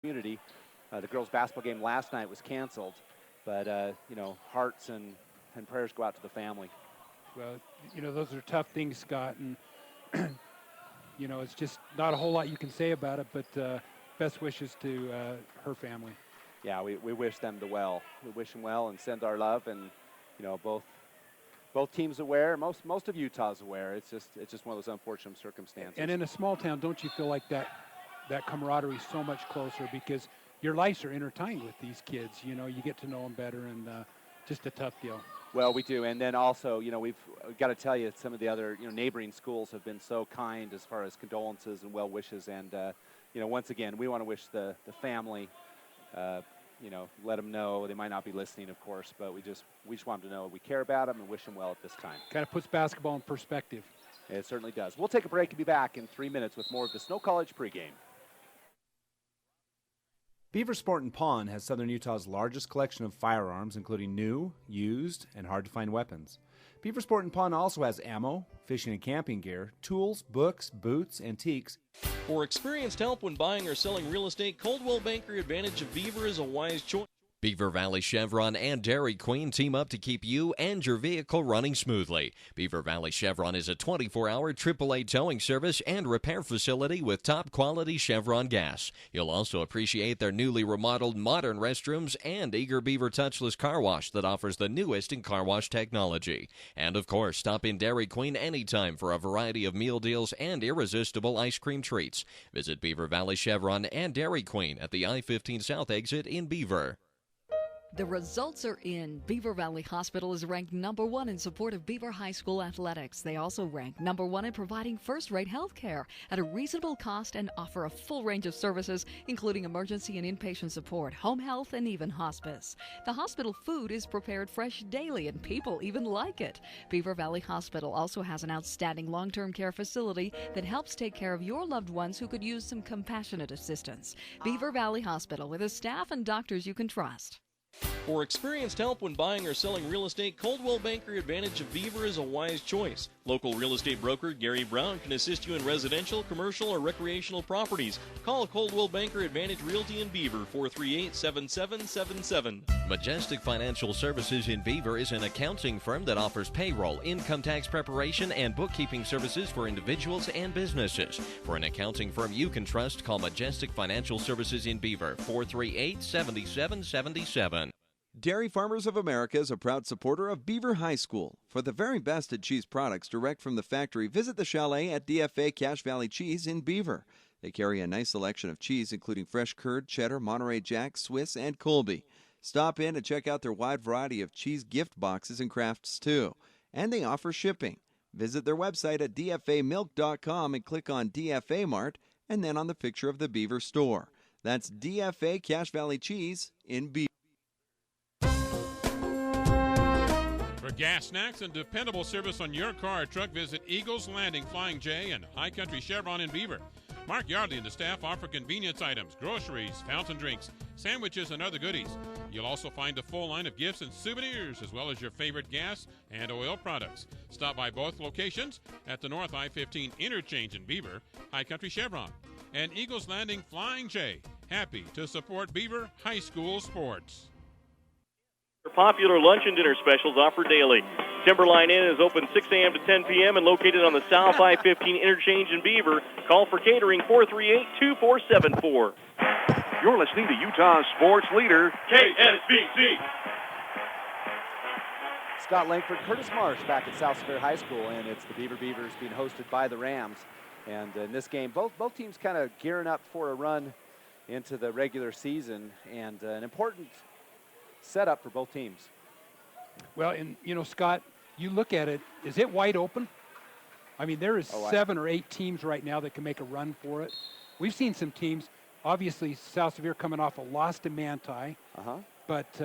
community. The girls' basketball game last night was canceled, but hearts and prayers go out to the family. Well, those are tough things, Scott, and it's just not a whole lot you can say about it, but best wishes to her family. Yeah, we wish them the well. We wish them well and send our love, and both teams aware. Most of Utah's aware. It's just one of those unfortunate circumstances. And in a small town, don't you feel like that camaraderie is so much closer because your lives are intertwined with these kids. You get to know them better, and just a tough deal. Well, we do, and then also, we've got to tell you, some of the other, neighboring schools have been so kind as far as condolences and well wishes, and once again, we want to wish the family, let them know. They might not be listening, of course, but we just want them to know we care about them and wish them well at this time. Kind of puts basketball in perspective. It certainly does. We'll take a break and be back in 3 minutes with more of the Snow College pregame. Beaver Sport and Pawn has Southern Utah's largest collection of firearms, including new, used, and hard-to-find weapons. Beaver Sport and Pawn also has ammo, fishing and camping gear, tools, books, boots, antiques. For experienced help when buying or selling real estate, Coldwell Banker Advantage of Beaver is a wise choice. Beaver Valley Chevron and Dairy Queen team up to keep you and your vehicle running smoothly. Beaver Valley Chevron is a 24-hour AAA towing service and repair facility with top-quality Chevron gas. You'll also appreciate their newly remodeled modern restrooms and Eager Beaver touchless car wash that offers the newest in car wash technology. And, of course, stop in Dairy Queen anytime for a variety of meal deals and irresistible ice cream treats. Visit Beaver Valley Chevron and Dairy Queen at the I-15 South exit in Beaver. The results are in. Beaver Valley Hospital is ranked #1 in support of Beaver High School athletics. They also rank #1 in providing first-rate health care at a reasonable cost and offer a full range of services, including emergency and inpatient support, home health, and even hospice. The hospital food is prepared fresh daily, and people even like it. Beaver Valley Hospital also has an outstanding long-term care facility that helps take care of your loved ones who could use some compassionate assistance. Beaver Valley Hospital, with a staff and doctors you can trust. For experienced help when buying or selling real estate, Coldwell Banker Advantage of Beaver is a wise choice. Local real estate broker Gary Brown can assist you in residential, commercial, or recreational properties. Call Coldwell Banker Advantage Realty in Beaver, 438-7777. Majestic Financial Services in Beaver is an accounting firm that offers payroll, income tax preparation, and bookkeeping services for individuals and businesses. For an accounting firm you can trust, call Majestic Financial Services in Beaver, 438-7777. Dairy Farmers of America is a proud supporter of Beaver High School. For the very best at cheese products direct from the factory, visit the chalet at DFA Cache Valley Cheese in Beaver. They carry a nice selection of cheese, including fresh curd, cheddar, Monterey Jack, Swiss, and Colby. Stop in and check out their wide variety of cheese gift boxes and crafts, too. And they offer shipping. Visit their website at dfamilk.com and click on DFA Mart and then on the picture of the Beaver store. That's DFA Cache Valley Cheese in Beaver. For gas, snacks, and dependable service on your car or truck, visit Eagles Landing Flying J and High Country Chevron in Beaver. Mark Yardley and the staff offer convenience items, groceries, fountain drinks, sandwiches, and other goodies. You'll also find a full line of gifts and souvenirs, as well as your favorite gas and oil products. Stop by both locations at the North I-15 Interchange in Beaver, High Country Chevron, and Eagles Landing Flying J. Happy to support Beaver High School sports. Popular lunch and dinner specials offered daily. Timberline Inn is open 6 a.m. to 10 p.m. and located on the South I-15 Interchange in Beaver. Call for catering 438-2474. You're listening to Utah's sports leader, KSBC. Scott Langford, Curtis Marsh back at South Sevier High School, and it's the Beavers being hosted by the Rams. And in this game, both teams kind of gearing up for a run into the regular season, and an important setup for both teams. Well, and Scott, you look at it, is it wide open? I mean, there is 7 or 8 teams right now that can make a run for it. We've seen some teams, obviously South Sevier coming off a loss to Manti, but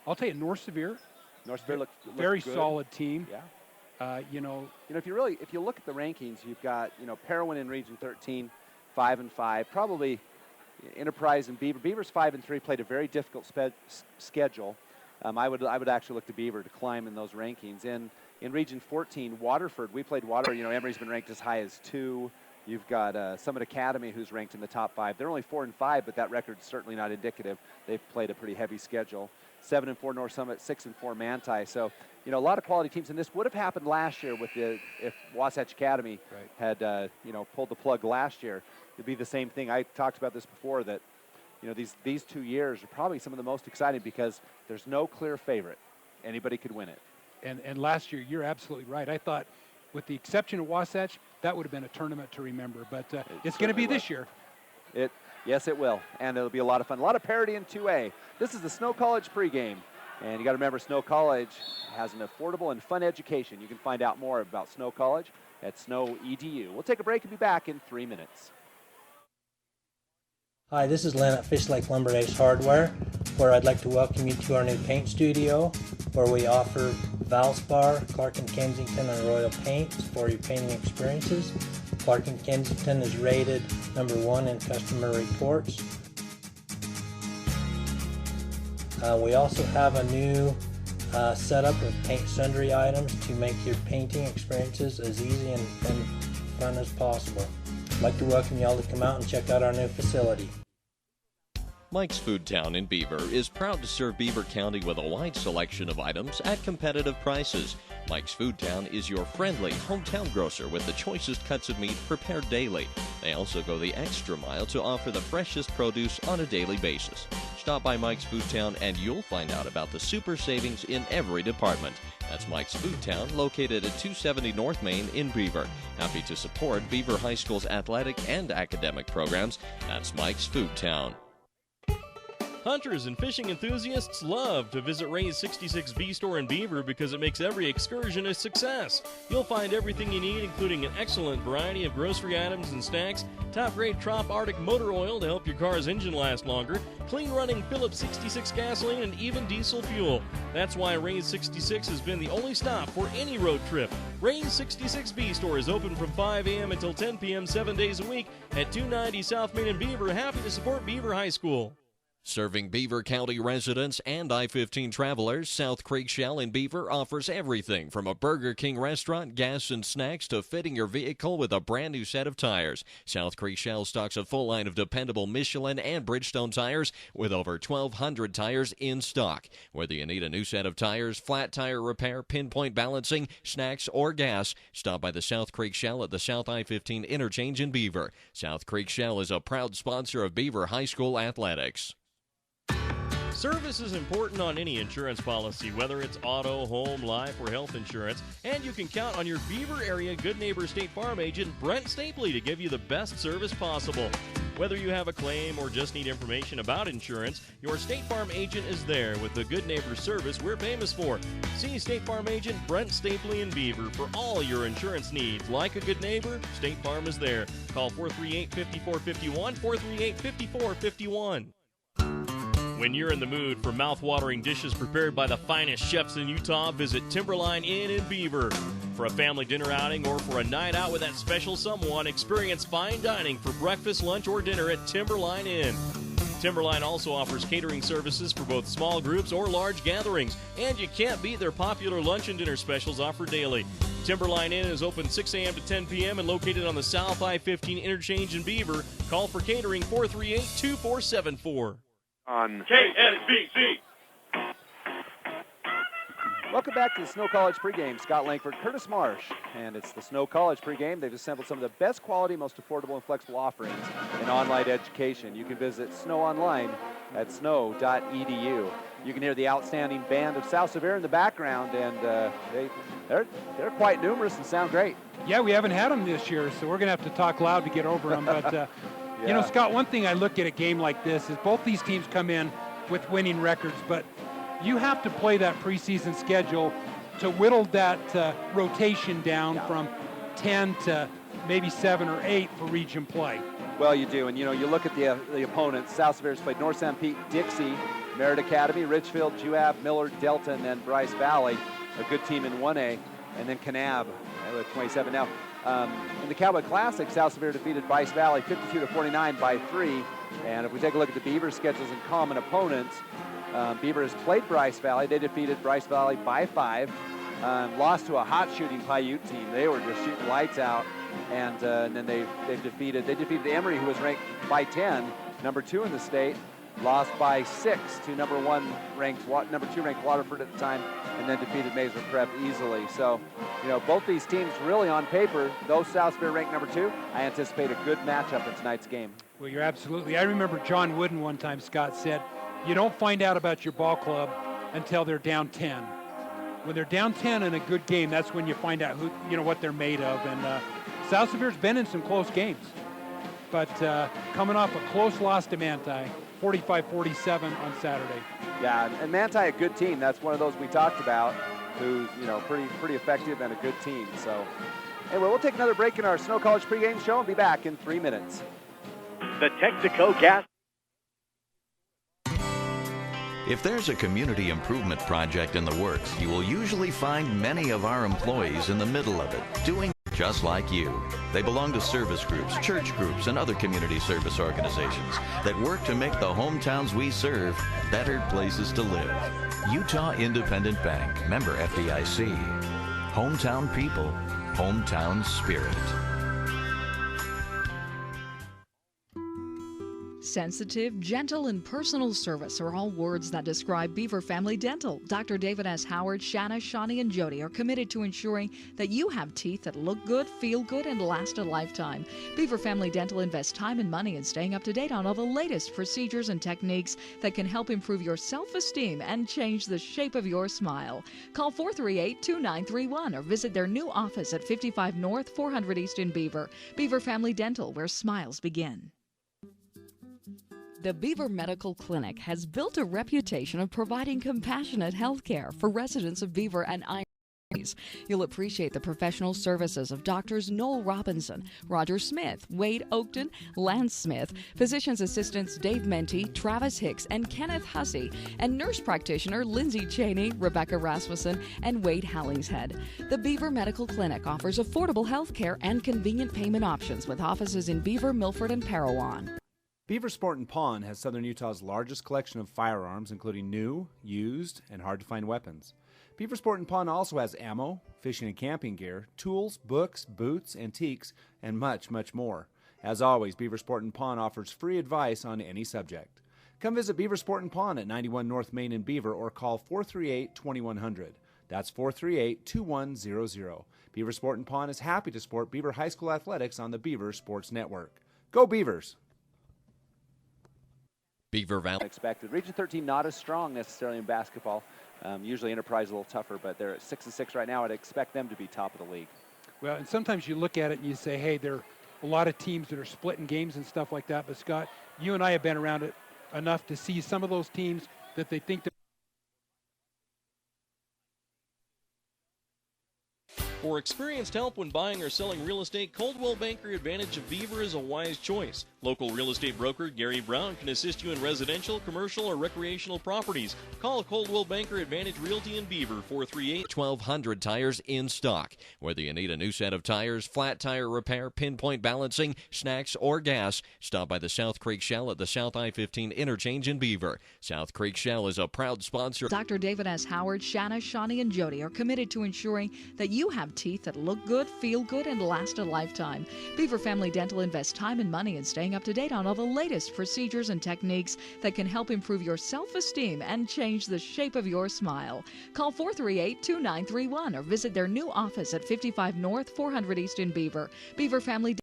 I'll tell you, North Sevier looks very good. Solid team. Yeah. You know, if you look at the rankings, you've got Parowan in Region 13, 5-5, probably Enterprise and Beaver. Beaver's 5-3, played a very difficult schedule. I would actually look to Beaver to climb in those rankings. In Region 14, Waterford, we played Waterford. Emory's been ranked as high as 2. You've got Summit Academy, who's ranked in the top 5. They're only 4-5, but that record's certainly not indicative. They've played a pretty heavy schedule. 7-4 North Summit, 6-4 Manti. So, you know, a lot of quality teams, and this would have happened last year if Wasatch Academy had, pulled the plug last year. It'd be the same thing. I talked about this before, that, you know, these 2 years are probably some of the most exciting because there's no clear favorite. Anybody could win it. And last year, you're absolutely right. I thought, with the exception of Wasatch, that would have been a tournament to remember. But it's going to be this year. Yes, it will. And it'll be a lot of fun. A lot of parity in 2A. This is the Snow College pregame. And you got to remember, Snow College has an affordable and fun education. You can find out more about Snow College at Snow EDU. We'll take a break and be back in 3 minutes. Hi, this is Len at Fish Lake Lumber Ace Hardware, where I'd like to welcome you to our new paint studio, where we offer Valspar, Clark & Kensington, and Royal paints for your painting experiences. Clark & Kensington is rated #1 in customer reports. We also have a new setup of paint sundry items to make your painting experiences as easy and fun as possible. I'd like to welcome y'all to come out and check out our new facility. Mike's Food Town in Beaver is proud to serve Beaver County with a wide selection of items at competitive prices. Mike's Food Town is your friendly hometown grocer with the choicest cuts of meat prepared daily. They also go the extra mile to offer the freshest produce on a daily basis. Stop by Mike's Food Town and you'll find out about the super savings in every department. That's Mike's Food Town, located at 270 North Main in Beaver. Happy to support Beaver High School's athletic and academic programs. That's Mike's Food Town. Hunters and fishing enthusiasts love to visit Ray's 66V store in Beaver because it makes every excursion a success. You'll find everything you need, including an excellent variety of grocery items and snacks, top-grade Trop Arctic motor oil to help your car's engine last longer, clean-running Phillips 66 gasoline, and even diesel fuel. That's why Ray's 66 has been the only stop for any road trip. Ray's 66V store is open from 5 a.m. until 10 p.m. 7 days a week at 290 South Main in Beaver. Happy to support Beaver High School. Serving Beaver County residents and I-15 travelers, South Creek Shell in Beaver offers everything from a Burger King restaurant, gas and snacks, to fitting your vehicle with a brand new set of tires. South Creek Shell stocks a full line of dependable Michelin and Bridgestone tires with over 1,200 tires in stock. Whether you need a new set of tires, flat tire repair, pinpoint balancing, snacks, or gas, stop by the South Creek Shell at the South I-15 interchange in Beaver. South Creek Shell is a proud sponsor of Beaver High School athletics. Service is important on any insurance policy, whether it's auto, home, life, or health insurance, and you can count on your Beaver area Good Neighbor State Farm agent, Brent Stapley, to give you the best service possible. Whether you have a claim or just need information about insurance, your State Farm agent is there with the Good Neighbor service we're famous for. See State Farm agent Brent Stapley in Beaver for all your insurance needs. Like a good neighbor, State Farm is there. Call 438-5451, 438-5451. When you're in the mood for mouth-watering dishes prepared by the finest chefs in Utah, visit Timberline Inn in Beaver. For a family dinner outing or for a night out with that special someone, experience fine dining for breakfast, lunch, or dinner at Timberline Inn. Timberline also offers catering services for both small groups or large gatherings, and you can't beat their popular lunch and dinner specials offered daily. Timberline Inn is open 6 a.m. to 10 p.m. and located on the South I-15 interchange in Beaver. Call for catering 438-2474. On KSBC. Welcome back to the Snow College pregame. Scott Langford, Curtis Marsh, and it's the Snow College pregame. They've assembled some of the best quality, most affordable, and flexible offerings in online education. You can visit Snow online at snow.edu. You can hear the outstanding band of South Sevier in the background, and they're quite numerous and sound great. Yeah, we haven't had them this year, so we're going to have to talk loud to get over them. But you know, Scott, one thing I look at a game like this is both these teams come in with winning records, but you have to play that preseason schedule to whittle that rotation down from 10 to maybe 7 or 8 for region play. Well, you do, and you know, you look at the opponents. South Sevier's played North San Pete, Dixie, Merritt Academy, Richfield, Juab, Millard, Delta, and then Bryce Valley, a good team in 1A, and then Kanab with 27. Now, in the Cowboy Classic, South Sevier defeated Bryce Valley 52-49 by 3. And if we take a look at the Beaver schedules and common opponents, Beaver has played Bryce Valley. They defeated Bryce Valley by 5. Lost to a hot shooting Paiute team. They were just shooting lights out. and then they defeated Emory, who was ranked by 10, number 2 in the state, lost by 6 to number 2 ranked Waterford at the time, and then defeated Mazer Prep easily. So, both these teams really on paper, though South Sevier ranked number 2, I anticipate a good matchup in tonight's game. Well, you're absolutely. I remember John Wooden one time, Scott, said, you don't find out about your ball club until they're down 10. When they're down 10 in a good game, that's when you find out what they're made of. And South Sevier's been in some close games, but coming off a close loss to Manti, 45-47 on Saturday. Yeah, and Manti, a good team. That's one of those we talked about, who's pretty effective and a good team. So, anyway, we'll take another break in our Snow College pregame show and be back in 3 minutes. The Texaco Gas. If there's a community improvement project in the works, you will usually find many of our employees in the middle of it, doing just like you. They belong to service groups, church groups, and other community service organizations that work to make the hometowns we serve better places to live. Utah Independent Bank, member FDIC. Hometown people, hometown spirit. Sensitive, gentle, and personal service are all words that describe Beaver Family Dental. Dr. David S. Howard, Shanna, Shawnee, and Jody are committed to ensuring that you have teeth that look good, feel good, and last a lifetime. Beaver Family Dental invests time and money in staying up to date on all the latest procedures and techniques that can help improve your self-esteem and change the shape of your smile. Call 438-2931 or visit their new office at 55 North, 400 East in Beaver. Beaver Family Dental, where smiles begin. The Beaver Medical Clinic has built a reputation of providing compassionate health care for residents of Beaver and Iron. You'll appreciate the professional services of Doctors Noel Robinson, Roger Smith, Wade Oakton, Lance Smith, physician's assistants Dave Menti, Travis Hicks, and Kenneth Hussey, and nurse practitioner Lindsay Cheney, Rebecca Rasmussen, and Wade Hallingshead. The Beaver Medical Clinic offers affordable health care and convenient payment options with offices in Beaver, Milford, and Parowan. Beaver Sport and Pawn has Southern Utah's largest collection of firearms, including new, used, and hard-to-find weapons. Beaver Sport and Pawn also has ammo, fishing and camping gear, tools, books, boots, antiques, and much, much more. As always, Beaver Sport and Pawn offers free advice on any subject. Come visit Beaver Sport and Pawn at 91 North Main in Beaver or call 438-2100. That's 438-2100. Beaver Sport and Pawn is happy to support Beaver High School athletics on the Beaver Sports Network. Go Beavers! Beaver Valley. Expected. Region 13 not as strong necessarily in basketball. Usually Enterprise a little tougher, but they're at 6-6 right now. I'd expect them to be top of the league. Well, and sometimes you look at it and you say, hey, there are a lot of teams that are splitting games and stuff like that. But Scott, you and I have been around it enough to see some of those teams that they think that. For experienced help when buying or selling real estate, Coldwell Banker Advantage of Beaver is a wise choice. Local real estate broker Gary Brown can assist you in residential, commercial, or recreational properties. Call Coldwell Banker Advantage Realty in Beaver, 438-1200 tires in stock. Whether you need a new set of tires, flat tire repair, pinpoint balancing, snacks, or gas, stop by the South Creek Shell at the South I-15 interchange in Beaver. South Creek Shell is a proud sponsor. Dr. David S. Howard, Shanna, Shawnee, and Jody are committed to ensuring that you have teeth that look good, feel good, and last a lifetime. Beaver Family Dental invests time and money in staying up to date on all the latest procedures and techniques that can help improve your self-esteem and change the shape of your smile. Call 438-2931 or visit their new office at 55 North, 400 East in Beaver. Beaver Family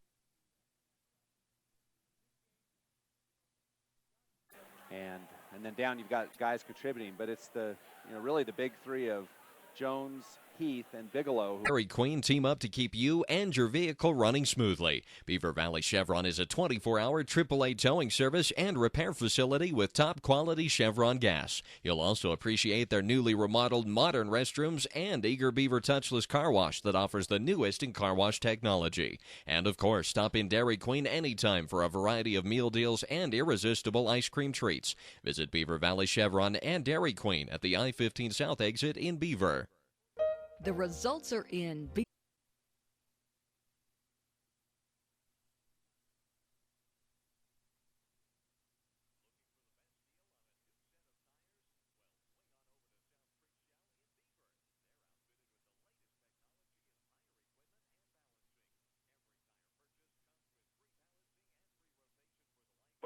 and then down you've got guys contributing, but it's the really the big three of Jones, Heath, and Bigelow. Dairy Queen team up to keep you and your vehicle running smoothly. Beaver Valley Chevron is a 24-hour AAA towing service and repair facility with top-quality Chevron gas. You'll also appreciate their newly remodeled modern restrooms and Eager Beaver touchless car wash that offers the newest in car wash technology. And, of course, stop in Dairy Queen anytime for a variety of meal deals and irresistible ice cream treats. Visit Beaver Valley Chevron and Dairy Queen at the I-15 South exit in Beaver. The results are in.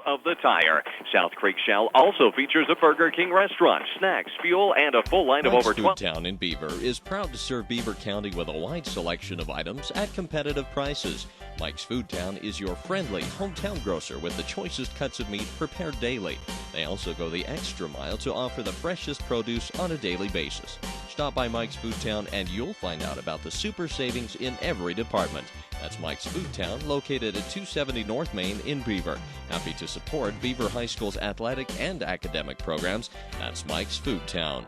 of the tire. South Creek Shell also features a Burger King restaurant, snacks, fuel, and a full line of Mike's over 12. Foodtown in Beaver is proud to serve Beaver County with a wide selection of items at competitive prices. Mike's Foodtown is your friendly hometown grocer with the choicest cuts of meat prepared daily. They also go the extra mile to offer the freshest produce on a daily basis. Stop by Mike's Foodtown and you'll find out about the super savings in every department. That's Mike's Foodtown, located at 270 North Main in Beaver. Happy to support Beaver High School's athletic and academic programs. That's Mike's Foodtown.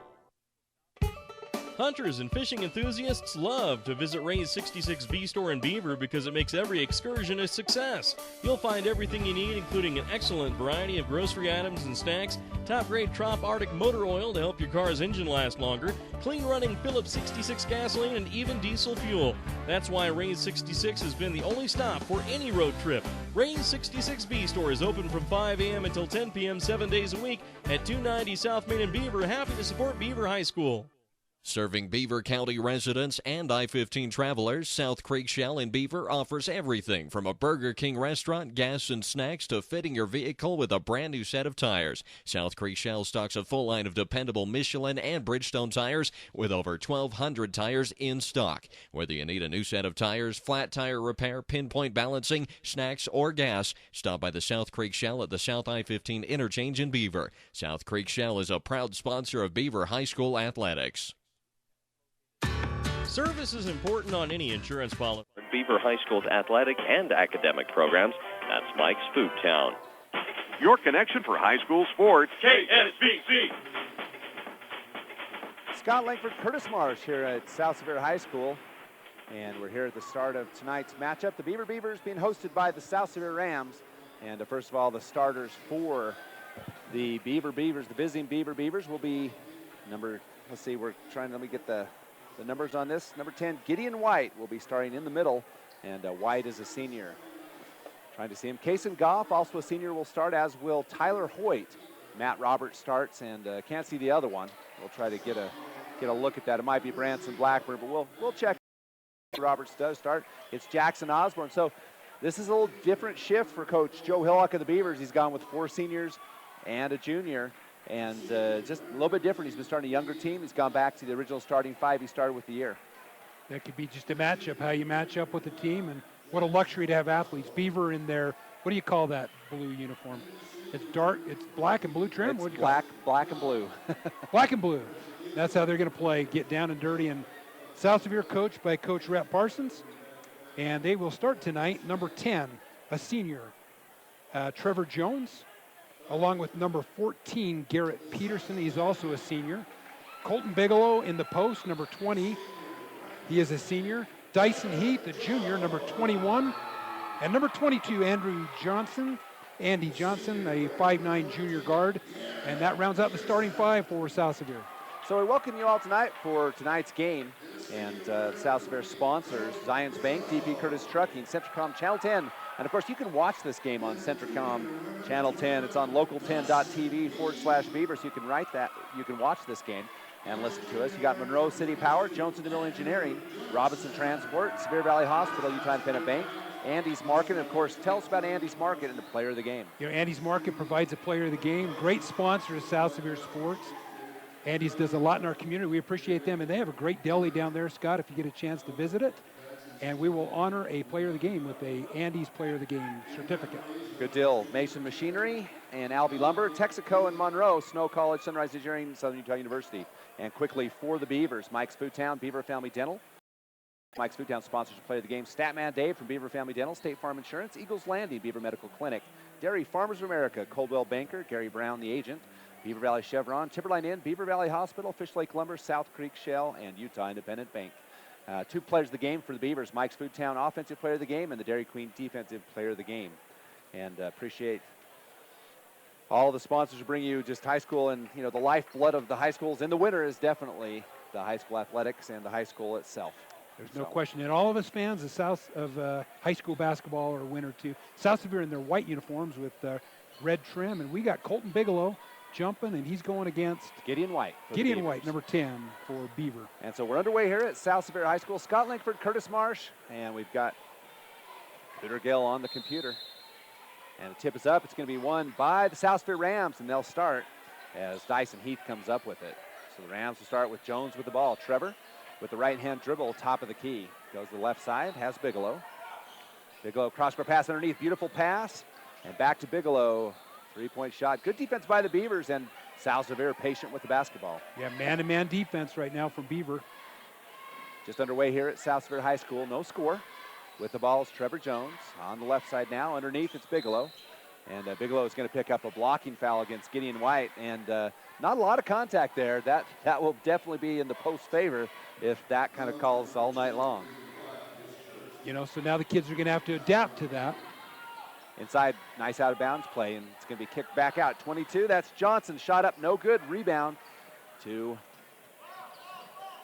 Hunters and fishing enthusiasts love to visit Ray's 66B store in Beaver because it makes every excursion a success. You'll find everything you need, including an excellent variety of grocery items and snacks, top-grade Trop Arctic motor oil to help your car's engine last longer, clean-running Phillips 66 gasoline, and even diesel fuel. That's why Ray's 66 has been the only stop for any road trip. Ray's 66B store is open from 5 a.m. until 10 p.m. 7 days a week at 290 South Main in Beaver. Happy to support Beaver High School. Serving Beaver County residents and I-15 travelers, South Creek Shell in Beaver offers everything from a Burger King restaurant, gas and snacks, to fitting your vehicle with a brand new set of tires. South Creek Shell stocks a full line of dependable Michelin and Bridgestone tires with over 1,200 tires in stock. Whether you need a new set of tires, flat tire repair, pinpoint balancing, snacks, or gas, stop by the South Creek Shell at the South I-15 interchange in Beaver. South Creek Shell is a proud sponsor of Beaver High School athletics. Service is important on any insurance policy. Beaver High School's athletic and academic programs. That's Mike's Foodtown. Your connection for high school sports. KSBC. Scott Langford, Curtis Marsh here at South Sevier High School. And we're here at the start of tonight's matchup. The Beaver Beavers being hosted by the South Sevier Rams. And first of all, the starters for the Beaver Beavers, the visiting Beaver Beavers, will be let me get the numbers on this. Number 10, Gideon White will be starting in the middle, and White is a senior. Trying to see him. Kason Goff, also a senior, will start, as will Tyler Hoyt. Matt Roberts starts, and can't see the other one. We'll try to get a look at that. It might be Branson Blackburn, but we'll check. Roberts does start. It's Jackson Osborne. So this is a little different shift for Coach Joe Hillock of the Beavers. He's gone with 4 seniors and a junior. And just a little bit different. He's been starting a younger team. He's gone back to the original starting 5 he started with the year. That could be just a matchup, how you match up with the team, and what a luxury to have athletes. Beaver in their, what do you call that blue uniform? It's dark, it's black and blue trim? It's black and blue. Black and blue. That's how they're going to play, get down and dirty. And South Sevier coached by Coach Rhett Parsons. And they will start tonight, number 10, a senior, Trevor Jones, along with number 14, Garrett Peterson. He's also a senior. Colton Bigelow in the post, number 20. He is a senior. Dyson Heath, a junior, number 21. And number 22, Andy Johnson, a 5'9" junior guard. And that rounds out the starting 5 for South Sevier. So we welcome you all tonight for tonight's game. And South Sevier sponsors Zions Bank, DP Curtis Trucking, Centricom Channel 10. And, of course, you can watch this game on Centricom Channel 10. It's on local10.tv/Beaver, so you can you can watch this game and listen to us. You got Monroe City Power, Jones Mill Engineering, Robinson Transport, Sevier Valley Hospital, Utah Independent Bank, Andy's Market. And, of course, tell us about Andy's Market and the player of the game. Andy's Market provides a player of the game. Great sponsor of South Sevier Sports. Andy's does a lot in our community. We appreciate them. And they have a great deli down there, Scott, if you get a chance to visit it. And we will honor a player of the game with a Andy's Player of the Game certificate. Good deal. Mason Machinery and Albee Lumber, Texaco and Monroe, Snow College, Sunrise Engineering, Southern Utah University. And quickly for the Beavers, Mike's Foodtown, Beaver Family Dental. Mike's Foodtown sponsors the player of the game. Statman Dave from Beaver Family Dental, State Farm Insurance, Eagles Landing, Beaver Medical Clinic, Dairy Farmers of America, Coldwell Banker, Gary Brown, the agent, Beaver Valley Chevron, Timberline Inn, Beaver Valley Hospital, Fish Lake Lumber, South Creek Shell, and Utah Independent Bank. 2 players of the game for the Beavers, Mike's Foodtown offensive player of the game and the Dairy Queen defensive player of the game. And appreciate all of the sponsors who bring you just high school, and the lifeblood of the high schools in the winter is definitely the high school athletics and the high school itself. There's no question. And all of us fans of high school basketball are a winner too. South Sevier in their white uniforms with red trim, and we got Colton Bigelow jumping, and he's going against Gideon White. Gideon White, number 10 for Beaver. And so we're underway here at South Sevier High School. Scott Langford, Curtis Marsh, and we've got Peter Gill on the computer. And the tip is up. It's going to be won by the South Sevier Rams, and they'll start as Dyson Heath comes up with it. So the Rams will start with Jones with the ball. Trevor with the right-hand dribble, top of the key. Goes to the left side, has Bigelow. Bigelow cross-court pass underneath, beautiful pass. And back to Bigelow, three-point shot. Good defense by the Beavers, and South Sevier patient with the basketball. Yeah, man-to-man defense right now from Beaver. Just underway here at South Sevier High School, no score. With the ball is Trevor Jones. On the left side now, underneath it's Bigelow. And Bigelow is going to pick up a blocking foul against Gideon White. And not a lot of contact there. That will definitely be in the post favor if that kind of calls all night long. You know, so now the kids are going to have to adapt to that. Inside, nice out of bounds play, and it's going to be kicked back out. 22, that's Johnson. Shot up, no good. Rebound to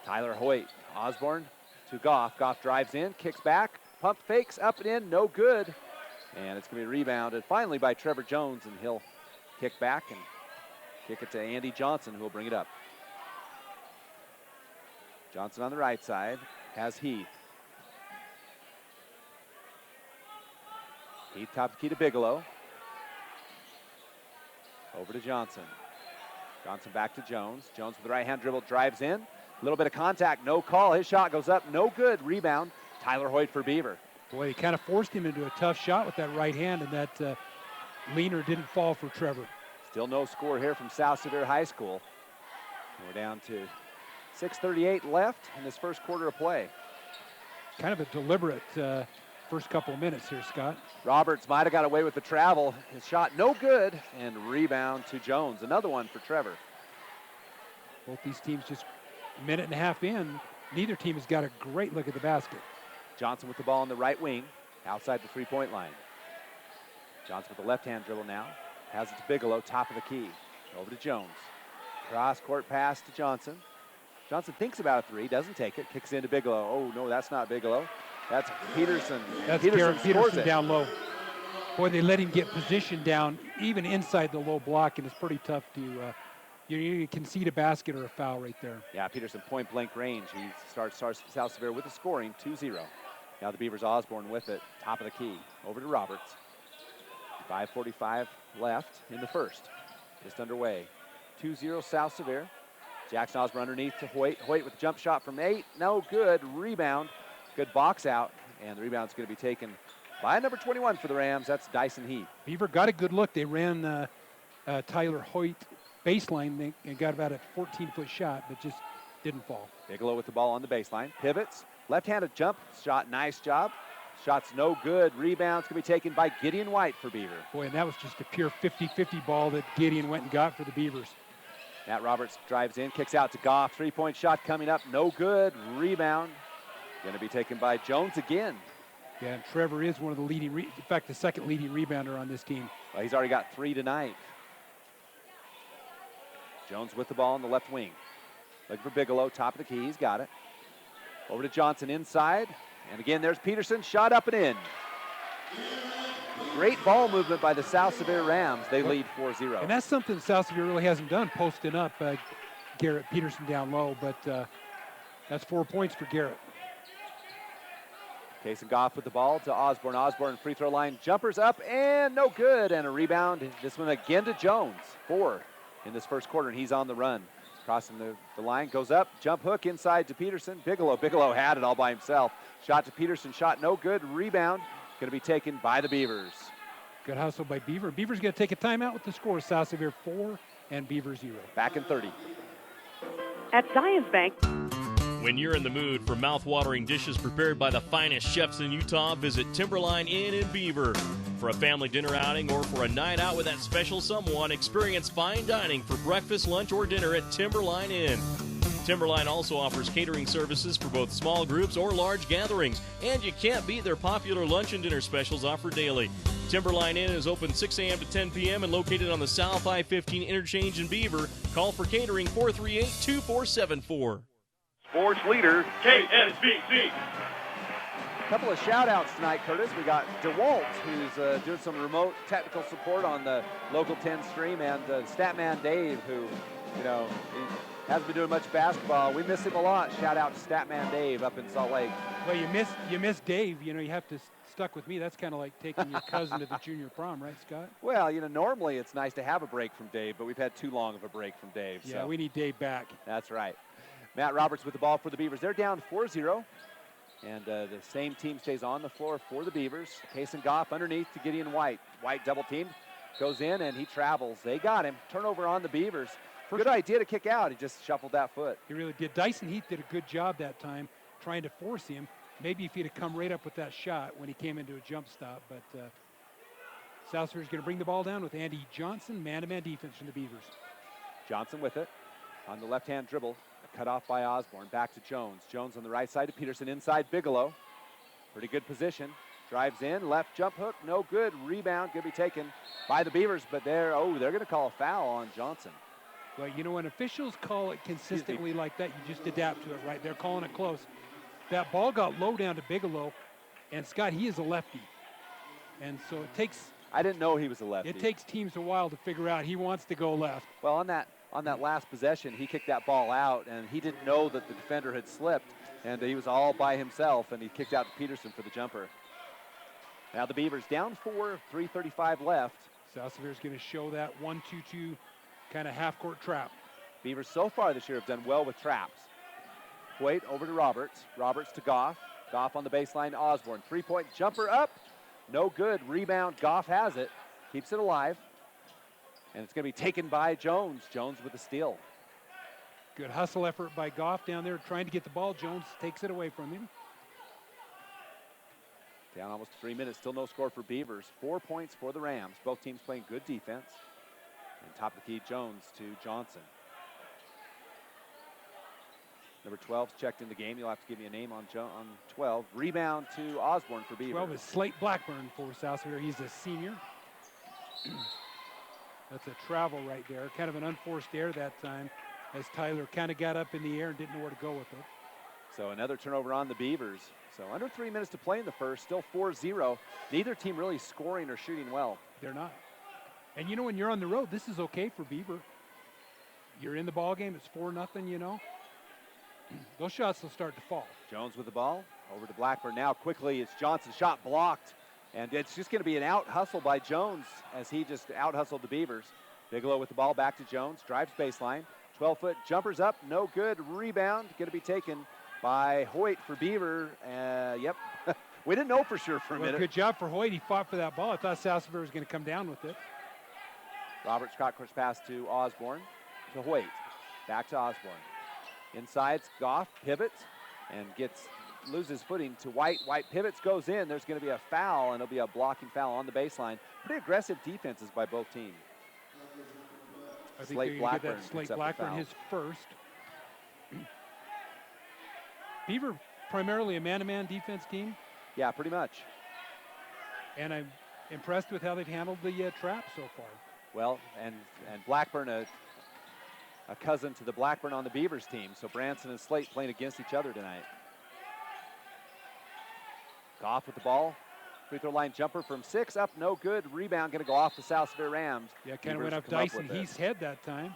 Tyler Hoyt. Osborne to Goff. Goff drives in, kicks back, pump fakes, up and in, no good. And it's going to be rebounded finally by Trevor Jones, and he'll kick back and kick it to Andy Johnson, who will bring it up. Johnson on the right side has Heath. Heath top the key to Bigelow. Over to Johnson. Johnson back to Jones. Jones with the right-hand dribble, drives in. A little bit of contact, no call. His shot goes up, no good. Rebound, Tyler Hoyt for Beaver. Boy, he kind of forced him into a tough shot with that right hand, and that leaner didn't fall for Trevor. Still no score here from South Sevier High School. We're down to 6:38 left in this first quarter of play. Kind of a deliberate first couple of minutes here, Scott. Roberts might have got away with the travel. His shot no good, and rebound to Jones. Another one for Trevor. Both these teams just a minute and a half in. Neither team has got a great look at the basket. Johnson with the ball on the right wing, outside the three-point line. Johnson with the left-hand dribble now. Has it to Bigelow, top of the key. Over to Jones. Cross-court pass to Johnson. Johnson thinks about a three, doesn't take it, kicks into Bigelow. Oh, no, that's not Bigelow. That's Peterson. That's Peterson down low. Boy, they let him get positioned down, even inside the low block, and it's pretty tough to you concede a basket or a foul right there. Yeah, Peterson point-blank range. He starts South Sevier with the scoring, 2-0. Now the Beavers Osborne with it, top of the key. Over to Roberts. 5:45 left in the first. Just underway. 2-0 South Sevier. Jackson Osborne underneath to Hoyt. Hoyt with a jump shot from 8. No good. Rebound. Good box out. And the rebound's going to be taken by number 21 for the Rams. That's Dyson Heath. Beaver got a good look. They ran Tyler Hoyt baseline and got about a 14-foot shot, but just didn't fall. Bigelow with the ball on the baseline. Pivots. Left-handed jump shot. Nice job. Shot's no good. Rebound's going to be taken by Gideon White for Beaver. Boy, and that was just a pure 50-50 ball that Gideon went and got for the Beavers. Matt Roberts drives in, kicks out to Goff. Three-point shot coming up. No good. Rebound. Going to be taken by Jones again. Yeah, and Trevor is one of the leading, in fact, the second leading rebounder on this team. Well, he's already got 3 tonight. Jones with the ball on the left wing. Looking for Bigelow, top of the key. He's got it. Over to Johnson inside. And again, there's Peterson. Shot up and in. Great ball movement by the South Sevier Rams. They lead 4-0. And that's something South Sevier really hasn't done, posting up Garrett Peterson down low. But that's 4 points for Garrett. Kason Goff with the ball to Osborne. Osborne free throw line. Jumpers up and no good. And a rebound. This one again to Jones. 4 in this first quarter, and he's on the run. Crossing the line, goes up, jump hook inside to Peterson. Bigelow had it all by himself. Shot to Peterson, shot no good. Rebound going to be taken by the Beavers. Good hustle by Beaver. Beaver's going to take a timeout with the score. South Sevier 4 and Beaver 0. Back in 30. At Zions Bank. When you're in the mood for mouth-watering dishes prepared by the finest chefs in Utah, visit Timberline Inn in Beaver. For a family dinner outing or for a night out with that special someone, experience fine dining for breakfast, lunch, or dinner at Timberline Inn. Timberline also offers catering services for both small groups or large gatherings, and you can't beat their popular lunch and dinner specials offered daily. Timberline Inn is open 6 a.m. to 10 p.m. and located on the South I-15 interchange in Beaver. Call for catering 438-2474. Sports leader, KSBC. couple of shout-outs tonight, Curtis. We got DeWalt, who's doing some remote technical support on the Local 10 stream, and Statman Dave, who, he hasn't been doing much basketball. We miss him a lot. Shout out to Statman Dave up in Salt Lake. Well, you miss Dave. You have to stuck with me. That's kind of like taking your cousin to the junior prom, right, Scott? Well, normally it's nice to have a break from Dave, but we've had too long of a break from Dave. Yeah, so. We need Dave back. That's right. Matt Roberts with the ball for the Beavers. They're down 4-0. And the same team stays on the floor for the Beavers. Kason Goff underneath to Gideon White. White double teamed, goes in, and he travels. They got him. Turnover on the Beavers. Good idea to kick out. He just shuffled that foot. He really did. Dyson Heath did a good job that time trying to force him. Maybe if he'd have come right up with that shot when he came into a jump stop. But South Sevier's going to bring the ball down with Andy Johnson. Man-to-man defense from the Beavers. Johnson with it on the left-hand dribble. Cut off by Osborne. Back to Jones. Jones on the right side to Peterson. Inside Bigelow. Pretty good position. Drives in. Left jump hook. No good. Rebound. Going to be taken by the Beavers. But they're going to call a foul on Johnson. Well, when officials call it consistently like that, you just adapt to it, right? They're calling it close. That ball got low down to Bigelow. And Scott, he is a lefty. And so it takes... I didn't know he was a lefty. It takes teams a while to figure out he wants to go left. Well, on that last possession, he kicked that ball out, and he didn't know that the defender had slipped, and he was all by himself, and he kicked out to Peterson for the jumper. Now the Beavers down 4, 3:35 left. South Sevier's going to show that 1-2-2 kind of half-court trap. Beavers so far this year have done well with traps. Hoyt over to Roberts. Roberts to Goff. Goff on the baseline to Osborne. Three-point jumper up. No good. Rebound. Goff has it. Keeps it alive. And it's going to be taken by Jones. Jones with the steal. Good hustle effort by Goff down there trying to get the ball. Jones takes it away from him. Down almost 3 minutes. Still no score for Beavers. 4 points for the Rams. Both teams playing good defense. And top of the key, Jones to Johnson. Number 12's checked in the game. You'll have to give me a name on 12. Rebound to Osborne for Beavers. 12 is Slate Blackburn for South Sevier. He's a senior. That's a travel right there. Kind of an unforced error that time as Tyler kind of got up in the air and didn't know where to go with it. So another turnover on the Beavers. So under 3 minutes to play in the first, still 4-0. Neither team really scoring or shooting well. They're not. And when you're on the road, this is okay for Beaver. You're in the ball game, it's 4-0, Those shots will start to fall. Jones with the ball, over to Blackburn now. Quickly, it's Johnson's shot blocked. And it's just going to be an out hustle by Jones as he just out hustled the Beavers. Bigelow with the ball back to Jones, drives baseline. 12-foot jumpers up, no good. Rebound, going to be taken by Hoyt for Beaver. Yep, we didn't know for sure for a minute. Good job for Hoyt. He fought for that ball. I thought South Sevier was going to come down with it. Robert Scott cross pass to Osborne, to Hoyt. Back to Osborne. Inside, Goff pivots and loses footing to White. White pivots, goes in. There's going to be a foul, and it'll be a blocking foul on the baseline. Pretty aggressive defenses by both teams. I think Slate Blackburn, Slate Blackburn his first. Beaver primarily a man-to-man defense team. Yeah, pretty much. And I'm impressed with how they've handled the trap so far. Well, and Blackburn, a cousin to the Blackburn on the Beavers team. So Branson and Slate playing against each other tonight. Goff with the ball. Free throw line jumper from 6, up, no good. Rebound going to go off the South Sevier Rams. Yeah, kind of went up Dyson Heath's head that time.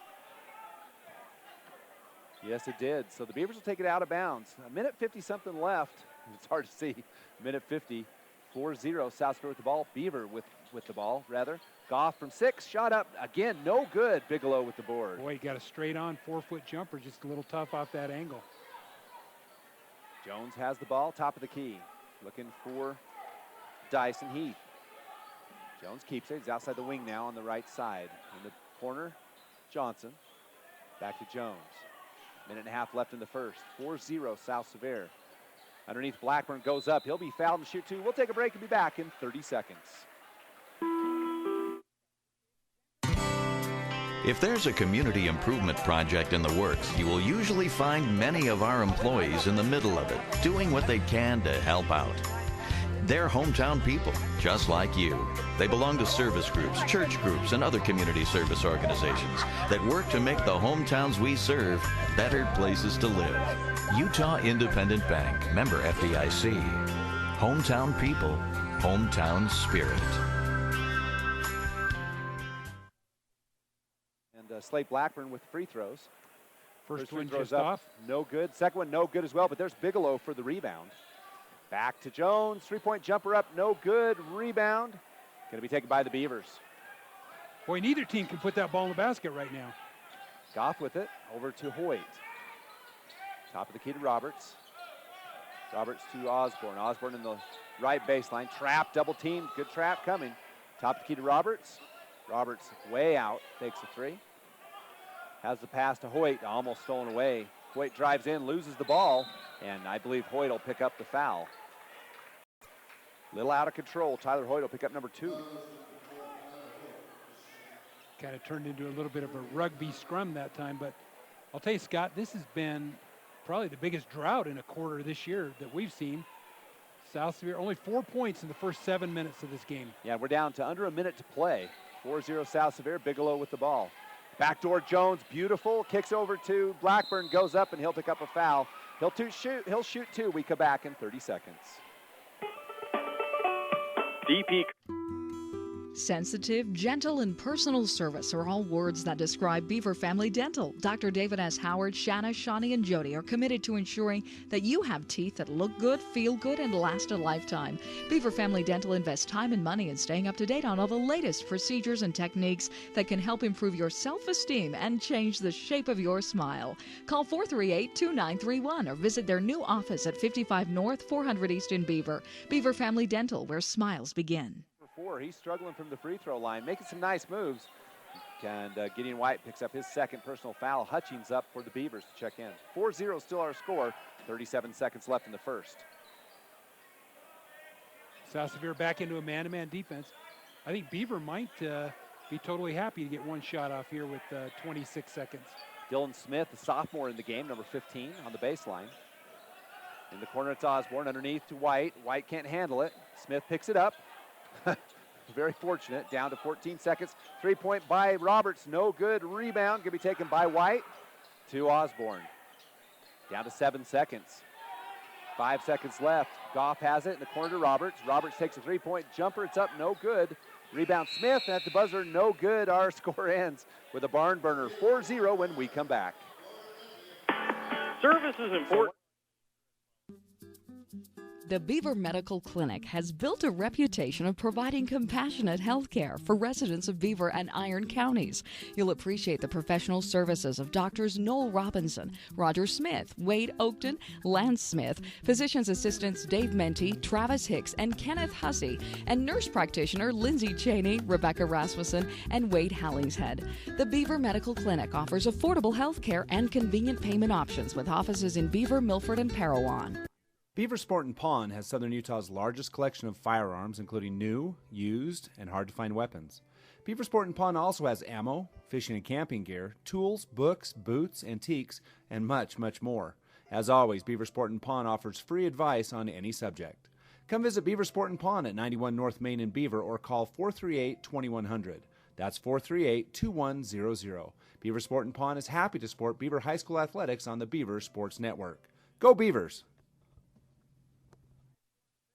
Yes, it did. So the Beavers will take it out of bounds. A minute 50-something left. It's hard to see. Minute 50, 4-0. South Sevier with the ball. Beaver with the ball, rather. Goff from 6, shot up again, no good. Bigelow with the board. Boy, he got a straight-on 4-foot jumper, just a little tough off that angle. Jones has the ball, top of the key. Looking for Dyson Heath. Jones keeps it. He's outside the wing now on the right side. In the corner, Johnson. Back to Jones. Minute and a half left in the first. 4-0 South Sevier. Underneath, Blackburn goes up. He'll be fouled and shoot 2. We'll take a break and be back in 30 seconds. If there's a community improvement project in the works, you will usually find many of our employees in the middle of it, doing what they can to help out. They're hometown people, just like you. They belong to service groups, church groups, and other community service organizations that work to make the hometowns we serve better places to live. Utah Independent Bank, member FDIC. Hometown people, hometown spirit. And Slate Blackburn with the free throws. First free one throws just up, off. no good. Second one, no good as well, but there's Bigelow for the rebound. Back to Jones, three-point jumper up, no good. Rebound, going to be taken by the Beavers. Boy, neither team can put that ball in the basket right now. Goff with it, over to Hoyt. Top of the key to Roberts. Roberts to Osborne. Osborne in the right baseline. Trap, double team, good trap coming. Top of the key to Roberts. Roberts way out, takes a three. Has the pass to Hoyt, almost stolen away. Hoyt drives in, loses the ball, and I believe Hoyt will pick up the foul. Little out of control. Tyler Hoyt will pick up number 2. Kind of turned into a little bit of a rugby scrum that time, but I'll tell you, Scott, this has been probably the biggest drought in a quarter this year that we've seen. South Sevier, only 4 points in the first 7 minutes of this game. Yeah, we're down to under a minute to play. 4-0 South Sevier, Bigelow with the ball. Backdoor Jones, beautiful, kicks over to Blackburn, goes up, and he'll pick up a foul. He'll shoot 2. We come back in 30 seconds. DP. Sensitive, gentle, and personal service are all words that describe Beaver Family Dental. Dr. David S. Howard, Shanna, Shawnee, and Jody are committed to ensuring that you have teeth that look good, feel good, and last a lifetime. Beaver Family Dental invests time and money in staying up to date on all the latest procedures and techniques that can help improve your self-esteem and change the shape of your smile. Call 438-2931 or visit their new office at 55 North, 400 East in Beaver. Beaver Family Dental, where smiles begin. 4, he's struggling from the free throw line, making some nice moves. And Gideon White picks up his second personal foul. Hutchings up for the Beavers to check in. 4-0 still our score. 37 seconds left in the first. South Sevier back into a man-to-man defense. I think Beaver might be totally happy to get one shot off here with 26 seconds. Dylan Smith, the sophomore in the game, number 15 on the baseline. In the corner, it's Osborne, underneath to White. White can't handle it. Smith picks it up. Very fortunate, down to 14 seconds. 3-point by Roberts, no good. Rebound can be taken by White to Osborne. Down to 7 seconds. 5 seconds left. Goff has it in the corner to Roberts. Roberts takes a 3-point jumper. It's up, no good. Rebound Smith at the buzzer, no good. Our score ends with a barn burner, 4-0 when we come back. Service is important. The Beaver Medical Clinic has built a reputation of providing compassionate health care for residents of Beaver and Iron counties. You'll appreciate the professional services of Doctors Noel Robinson, Roger Smith, Wade Oakton, Lance Smith, physician's assistants Dave Menti, Travis Hicks, and Kenneth Hussey, and nurse practitioner Lindsay Cheney, Rebecca Rasmussen, and Wade Hallingshead. The Beaver Medical Clinic offers affordable health care and convenient payment options with offices in Beaver, Milford, and Parowan. Beaver Sport & Pawn has Southern Utah's largest collection of firearms, including new, used, and hard-to-find weapons. Beaver Sport & Pawn also has ammo, fishing and camping gear, tools, books, boots, antiques, and much, much more. As always, Beaver Sport & Pawn offers free advice on any subject. Come visit Beaver Sport & Pawn at 91 North Main in Beaver or call 438-2100. That's 438-2100. Beaver Sport & Pawn is happy to support Beaver High School athletics on the Beaver Sports Network. Go Beavers!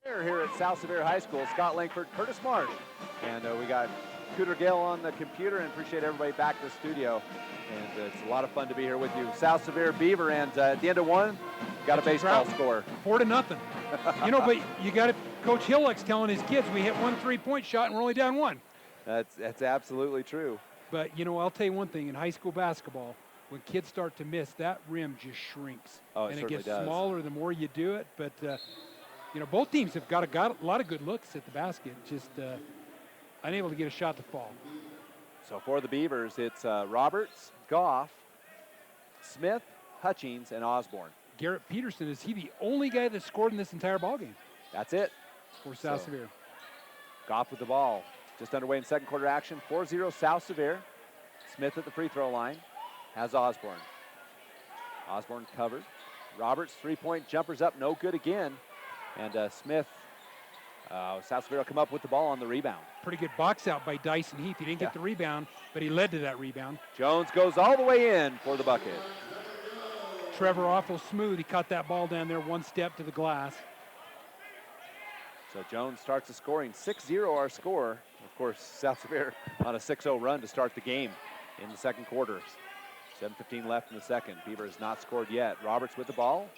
Here at South Sevier High School, Scott Langford, Curtis Marsh. And we got Cooter Gale on the computer, and appreciate everybody back to the studio. And it's a lot of fun to be here with you. South Sevier Beaver, and at the end of one, got a baseball score. 4-0. But you got it. Coach Hillock's telling his kids we hit 1 3-point shot and we're only down 1. That's absolutely true. But, I'll tell you one thing. In high school basketball, when kids start to miss, that rim just shrinks. Oh, and it gets does. Smaller the more you do it. But, both teams have got a lot of good looks at the basket, just unable to get a shot to fall. So for the Beavers, it's Roberts, Goff, Smith, Hutchings, and Osborne. Garrett Peterson, is he the only guy that scored in this entire ballgame? That's it. For South Sevier. Goff with the ball. Just underway in second quarter action. 4-0 South Sevier. Smith at the free throw line. Has Osborne. Osborne covered. Roberts, 3-point jumpers up, no good again. And Smith, South Sevier will come up with the ball on the rebound. Pretty good box out by Dyson Heath. He didn't get the rebound, but he led to that rebound. Jones goes all the way in for the bucket. Trevor awful smooth. He caught that ball down there 1 step to the glass. So Jones starts the scoring. 6-0 our score. Of course, South Sevier on a 6-0 run to start the game in the second quarter. 7:15 left in the second. Beaver has not scored yet. Roberts with the ball.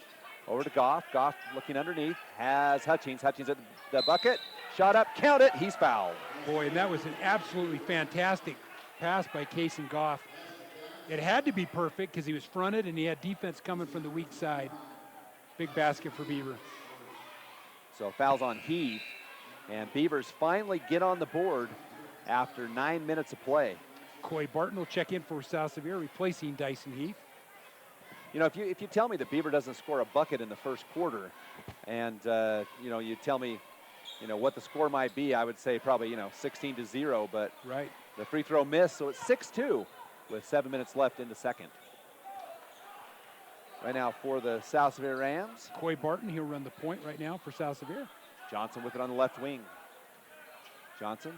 Over to Goff. Goff looking underneath. Has Hutchings. Hutchings at the bucket. Shot up. Count it. He's fouled. Boy, and that was an absolutely fantastic pass by Kason Goff. It had to be perfect because he was fronted and he had defense coming from the weak side. Big basket for Beaver. So fouls on Heath. And Beavers finally get on the board after 9 minutes of play. Coy Barton will check in for South Sevier, replacing Dyson Heath. You know, if you tell me that Beaver doesn't score a bucket in the first quarter, and you know, you tell me, you know, what the score might be, I would say probably, you know, 16-0. But right, the free throw missed, so it's 6-2 with 7 minutes left in the second. Right now for the South Sevier Rams, Coy Barton, he'll run the point right now for South Sevier. Johnson with it on the left wing. Johnson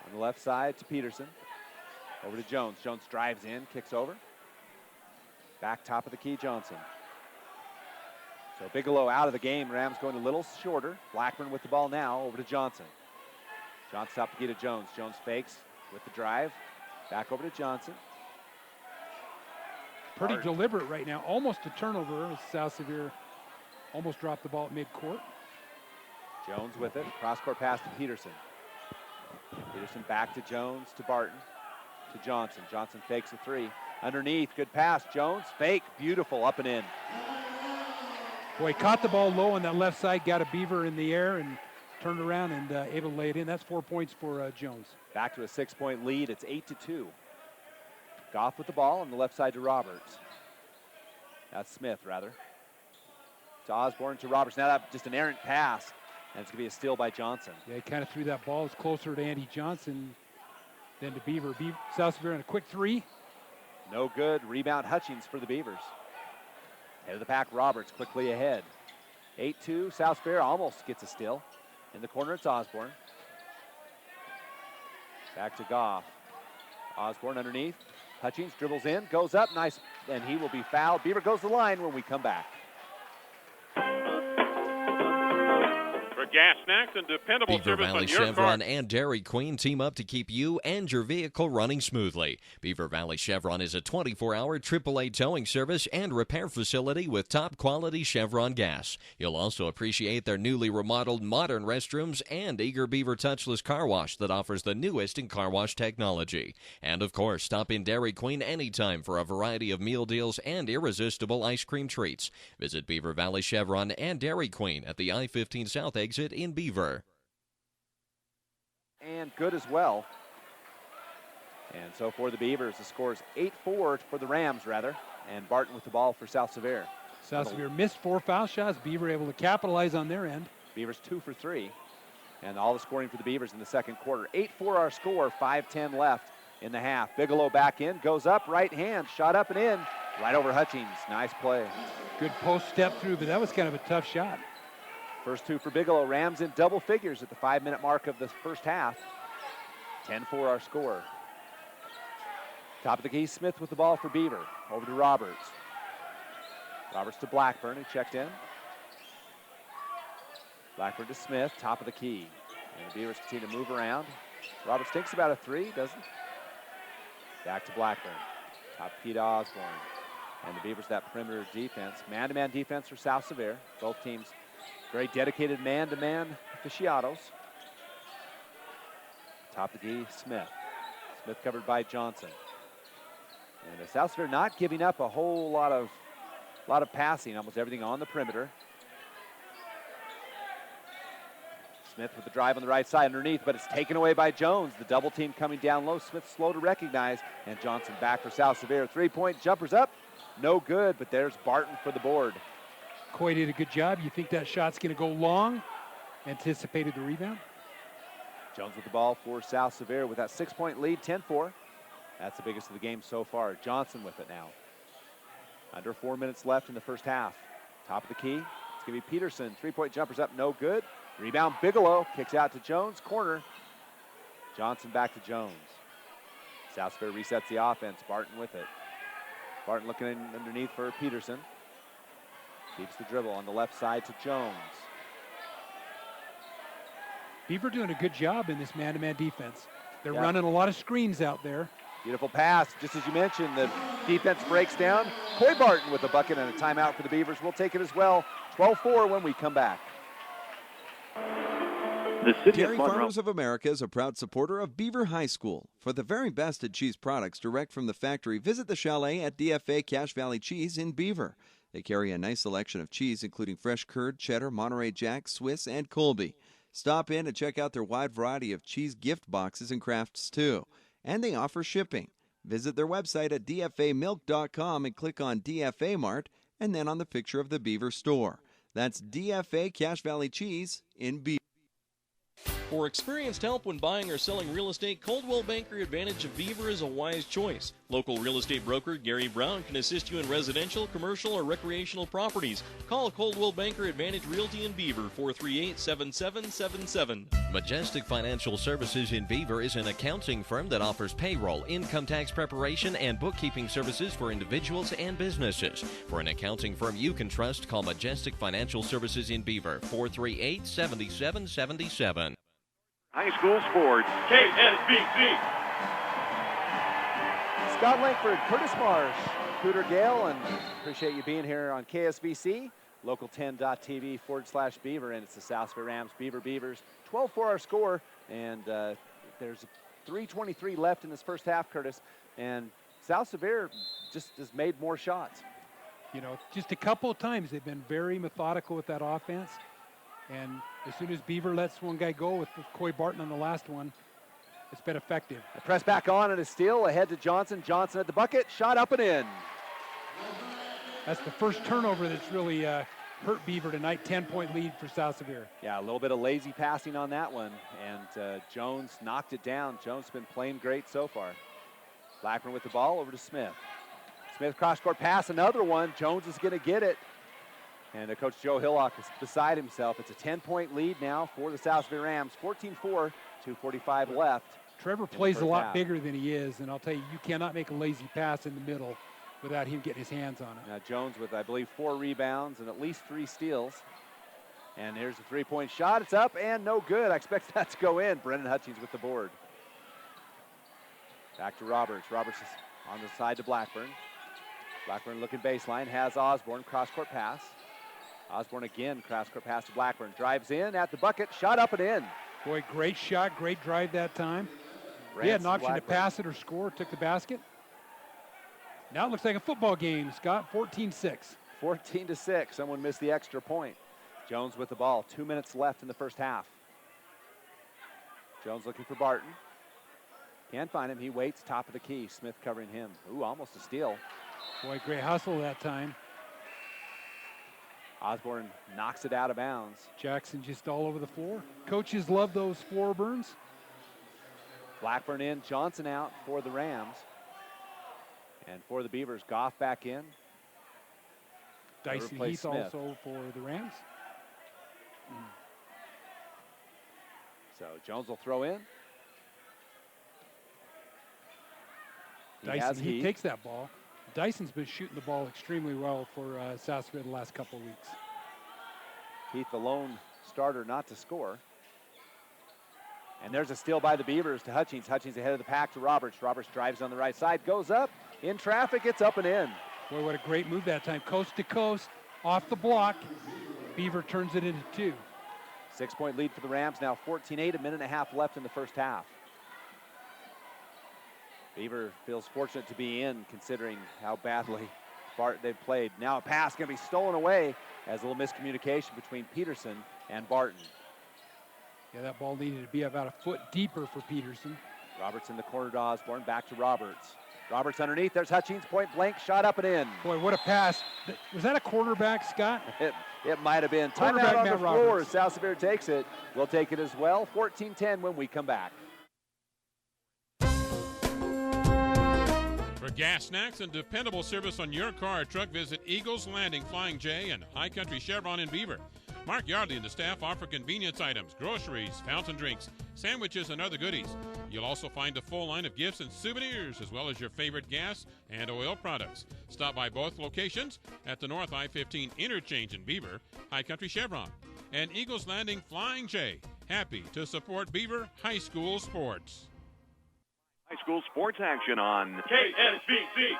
on the left side to Peterson. Over to Jones. Jones drives in, kicks over. Back top of the key, Johnson. So Bigelow out of the game. Rams going a little shorter. Blackburn with the ball now. Over to Johnson. Johnson top of the key to Jones. Jones fakes with the drive. Back over to Johnson. Pretty deliberate right now. Almost a turnover as South Sevier almost dropped the ball at midcourt. Jones with it. Cross-court pass to Peterson. Peterson back to Jones, to Barton, to Johnson. Johnson fakes a three. Underneath, good pass. Jones, fake, beautiful, up and in. Boy, caught the ball low on that left side, got a Beaver in the air and turned around and able to lay it in. That's 4 points for Jones. Back to a 6-point lead. It's 8-2. Goff with the ball on the left side to Roberts. That's Smith, rather. To Osborne, to Roberts. Now that just an errant pass, and it's going to be a steal by Johnson. Yeah, he kind of threw that ball. It's closer to Andy Johnson than to Beaver. South Sevier on a quick three. No good. Rebound Hutchings for the Beavers. Head of the pack, Roberts quickly ahead. 8-2. South Sevier almost gets a steal. In the corner, it's Osborne. Back to Goff. Osborne underneath. Hutchings dribbles in, goes up, nice, and he will be fouled. Beaver goes to the line when we come back. For gas, snacks, and dependable Beaver service Valley on your Chevron car. and Dairy Queen team up to keep you and your vehicle running smoothly. Beaver Valley Chevron is a 24-hour AAA towing service and repair facility with top-quality Chevron gas. You'll also appreciate their newly remodeled modern restrooms and Eager Beaver touchless car wash that offers the newest in car wash technology. And, of course, stop in Dairy Queen anytime for a variety of meal deals and irresistible ice cream treats. Visit Beaver Valley Chevron and Dairy Queen at the I-15 South exit in Beaver. And good as well. And so for the Beavers, the score is 8-4 for the Rams, rather. And Barton with the ball for South Sevier. South Sevier missed 4 foul shots. Beaver able to capitalize on their end. Beavers 2 for 3. And all the scoring for the Beavers in the second quarter. 8-4 our score, 5:10 left in the half. Bigelow back in, goes up, right hand, shot up and in. Right over Hutchings. Nice play. Good post step through, but that was kind of a tough shot. First two for Bigelow. Rams in double figures at the 5-minute mark of the first half. 10-4 our score. Top of the key, Smith with the ball for Beaver. Over to Roberts. Roberts to Blackburn, who checked in. Blackburn to Smith, top of the key. And the Beavers continue to move around. Roberts thinks about a three, doesn't? Back to Blackburn. Top of the key to Osborne. And the Beavers that perimeter defense. Man-to-man defense for South Sevier. Both teams very dedicated man-to-man aficionados. Top of the key, Smith. Smith covered by Johnson. And the South Sevier not giving up a whole lot of passing, almost everything on the perimeter. Smith with the drive on the right side underneath, but it's taken away by Jones. The double team coming down low. Smith slow to recognize, and Johnson back for South Sevier. 3-point jumpers up, no good, but there's Barton for the board. Coy did a good job. You think that shot's going to go long? Anticipated the rebound. Jones with the ball for South Sevier with that 6-point lead, 10-4. That's the biggest of the game so far. Johnson with it now. Under 4 minutes left in the first half. Top of the key. It's going to be Peterson. 3-point jumpers up, no good. Rebound Bigelow. Kicks out to Jones. Corner. Johnson back to Jones. South Sevier resets the offense. Barton with it. Barton looking in underneath for Peterson. Keeps the dribble on the left side to Jones. Beaver doing a good job in this man-to-man defense. They're Yeah. running a lot of screens out there. Beautiful pass. Just as you mentioned, the defense breaks down. Coy Barton with a bucket and a timeout for the Beavers. We'll take it as well. 12-4 when we come back. The City Dairy of Monroe. Farmers of America is a proud supporter of Beaver High School. For the very best at cheese products direct from the factory, visit the chalet at DFA Cache Valley Cheese in Beaver. They carry a nice selection of cheese, including fresh curd, cheddar, Monterey Jack, Swiss, and Colby. Stop in and check out their wide variety of cheese gift boxes and crafts, too. And they offer shipping. Visit their website at dfamilk.com and click on DFA Mart and then on the picture of the Beaver store. That's DFA Cache Valley Cheese in Beaver. For experienced help when buying or selling real estate, Coldwell Banker Advantage of Beaver is a wise choice. Local real estate broker Gary Brown can assist you in residential, commercial, or recreational properties. Call Coldwell Banker Advantage Realty in Beaver, 438-7777. Majestic Financial Services in Beaver is an accounting firm that offers payroll, income tax preparation, and bookkeeping services for individuals and businesses. For an accounting firm you can trust, call Majestic Financial Services in Beaver, 438-7777. High school sports, KSBC. Scott Langford, Curtis Marsh, Cooter Gale, and appreciate you being here on KSBC, local10.tv/Beaver, and it's the South Sevier Rams, Beavers. 12-4 our score, and there's 3:23 left in this first half, Curtis, and South Sevier just has made more shots. You know, just a couple of times they've been very methodical with that offense. And as soon as Beaver lets one guy go with Coy Barton on the last one, it's been effective. A press back on and a steal ahead to Johnson. Johnson at the bucket, shot up and in. That's the first turnover that's really hurt Beaver tonight. 10-point lead for South Sevier. Yeah, a little bit of lazy passing on that one, and Jones knocked it down. Jones has been playing great so far. Blackburn with the ball over to Smith. Smith cross-court pass, another one. Jones is going to get it. And Coach Joe Hillock is beside himself. It's a 10-point lead now for the South Sevier Rams. 14-4, 2:45 left. Trevor in the plays a first lot half. bigger than he is, and I'll tell you, you cannot make a lazy pass in the middle without him getting his hands on it. Now Jones with, I believe, 4 rebounds and at least 3 steals. And here's a three-point shot. It's up and no good. I expect that to go in. Brendan Hutchings with the board. Back to Roberts. Roberts is on the side to Blackburn. Blackburn looking baseline, has Osborne, cross-court pass. Osborne again, cross-court pass to Blackburn. Drives in at the bucket, shot up and in. Boy, great shot, great drive that time. He had an option to pass it or score, took the basket. Now it looks like a football game, Scott, 14-6. 14-6, someone missed the extra point. Jones with the ball, 2 minutes left in the first half. Jones looking for Barton. Can't find him, he waits, top of the key. Smith covering him. Ooh, almost a steal. Boy, great hustle that time. Osborne knocks it out of bounds. Jackson just all over the floor. Coaches love those floor burns. Blackburn in, Johnson out for the Rams. And for the Beavers, Goff back in. Dyson Heath also for the Rams. So Jones will throw in. Dyson Heath takes that ball. Dyson's been shooting the ball extremely well for South Sevier the last couple of weeks. Heath, the lone starter not to score. And there's a steal by the Beavers to Hutchings. Hutchings ahead of the pack to Roberts. Roberts drives on the right side, goes up, in traffic, it's up and in. Boy, what a great move that time. Coast to coast, off the block. Beaver turns it into 2. 6-point lead for the Rams, now 14-8, a minute and a half left in the first half. Beaver feels fortunate to be in, considering how badly they've played. Now a pass going to be stolen away as a little miscommunication between Peterson and Barton. Yeah, that ball needed to be about a foot deeper for Peterson. Roberts in the corner to Osborne, back to Roberts. Roberts underneath, there's Hutchings, point blank, shot up and in. Boy, what a pass. Was that a quarterback, Scott? It might have been. Timeout on the floor, South Sevier takes it. We'll take it as well. 14-10 when we come back. For gas, snacks, and dependable service on your car or truck, visit Eagles Landing, Flying J, and High Country Chevron in Beaver. Mark Yardley and the staff offer convenience items, groceries, fountain drinks, sandwiches, and other goodies. You'll also find a full line of gifts and souvenirs, as well as your favorite gas and oil products. Stop by both locations at the North I-15 interchange in Beaver, High Country Chevron, and Eagles Landing Flying J. happy to support Beaver High School sports. High school sports action on KSBC.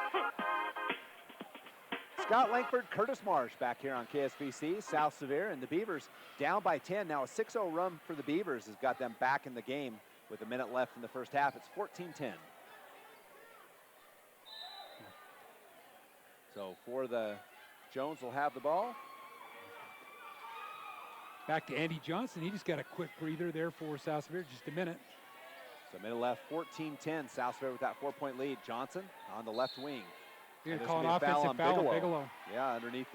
Scott Langford, Curtis Marsh back here on KSBC. South Sevier and the Beavers down by 10. Now a 6-0 run for the Beavers has got them back in the game with a minute left in the first half. It's 14-10. So for the Jones will have the ball. Back to Andy Johnson. He just got a quick breather there for South Sevier, just a minute. So minute left, 14-10. South Sevier with that 4-point lead. Johnson on the left wing. You're going to call an offensive foul on Bigelow. Yeah, underneath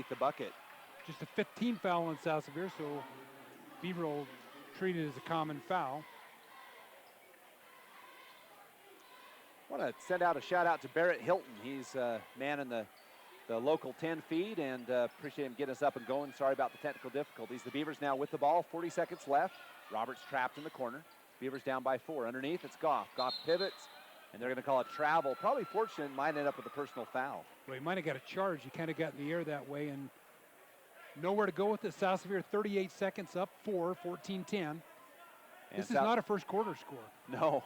the bucket. Just a 15 foul on South Sevier, so Beaver will treat it as a common foul. I want to send out a shout out to Barrett Hilton. He's man in the local 10 feed, and appreciate him getting us up and going. Sorry about the technical difficulties. The Beavers now with the ball, 40 seconds left. Roberts trapped in the corner. Beavers down by 4. Underneath, it's Goff. Goff pivots, and they're going to call it travel. Probably fortunate, might end up with a personal foul. Well, he might have got a charge. He kind of got in the air that way, and nowhere to go with it. South Sevier 38 seconds up, 14-10. This is not a first quarter score. No,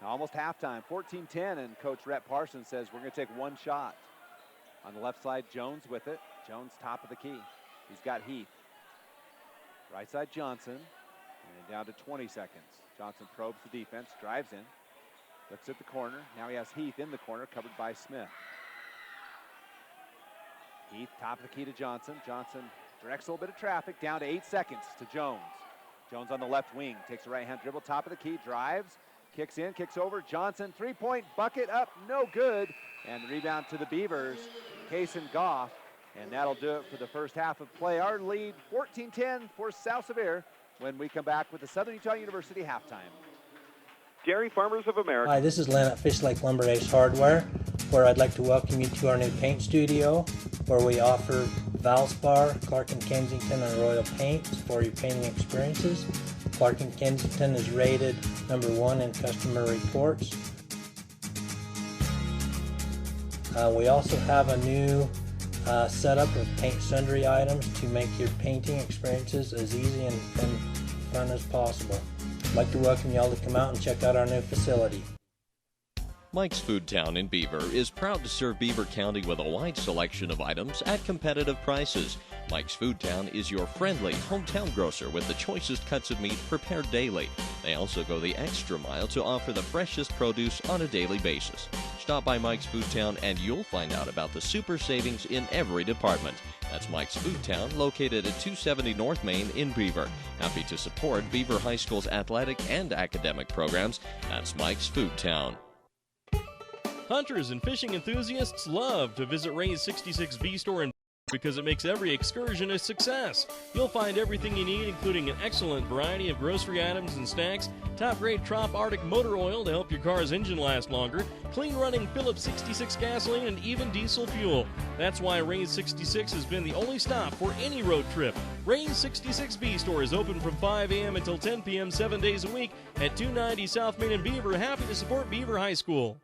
almost halftime, 14-10, and Coach Rhett Parsons says we're going to take one shot. On the left side, Jones with it. Jones top of the key. He's got Heath. Right side, Johnson, and down to 20 seconds. Johnson probes the defense, drives in, looks at the corner. Now he has Heath in the corner, covered by Smith. Heath, top of the key to Johnson. Johnson directs a little bit of traffic, down to 8 seconds to Jones. Jones on the left wing, takes a right-hand dribble, top of the key, drives, kicks in, kicks over. Johnson, three-point bucket up, no good. And the rebound to the Beavers, Kaysen Goff. And that'll do it for the first half of play. Our lead, 14-10 for South Sevier when we come back with the Southern Utah University halftime. Dairy Farmers of America. Hi, this is Len at Fish Lake Lumber Ace Hardware, where I'd like to welcome you to our new paint studio, where we offer Valspar, Clark & Kensington, and Royal paints for your painting experiences. Clark & Kensington is rated #1 in customer reports. We also have a new setup of paint sundry items to make your painting experiences as easy and fun as possible. I'd like to welcome you all to come out and check out our new facility. Mike's Food Town in Beaver is proud to serve Beaver County with a wide selection of items at competitive prices. Mike's Food Town is your friendly hometown grocer with the choicest cuts of meat prepared daily. They also go the extra mile to offer the freshest produce on a daily basis. Stop by Mike's Food Town and you'll find out about the super savings in every department. That's Mike's Food Town, located at 270 North Main in Beaver. Happy to support Beaver High School's athletic and academic programs. That's Mike's Food Town. Hunters and fishing enthusiasts love to visit Ray's 66V store in because it makes every excursion a success. You'll find everything you need, including an excellent variety of grocery items and snacks, top-grade Trop Arctic motor oil to help your car's engine last longer, clean-running Phillips 66 gasoline, and even diesel fuel. That's why Ray's 66 has been the only stop for any road trip. Ray's 66B store is open from 5 a.m. until 10 p.m. 7 days a week at 290 South Main in Beaver. Happy to support Beaver High School.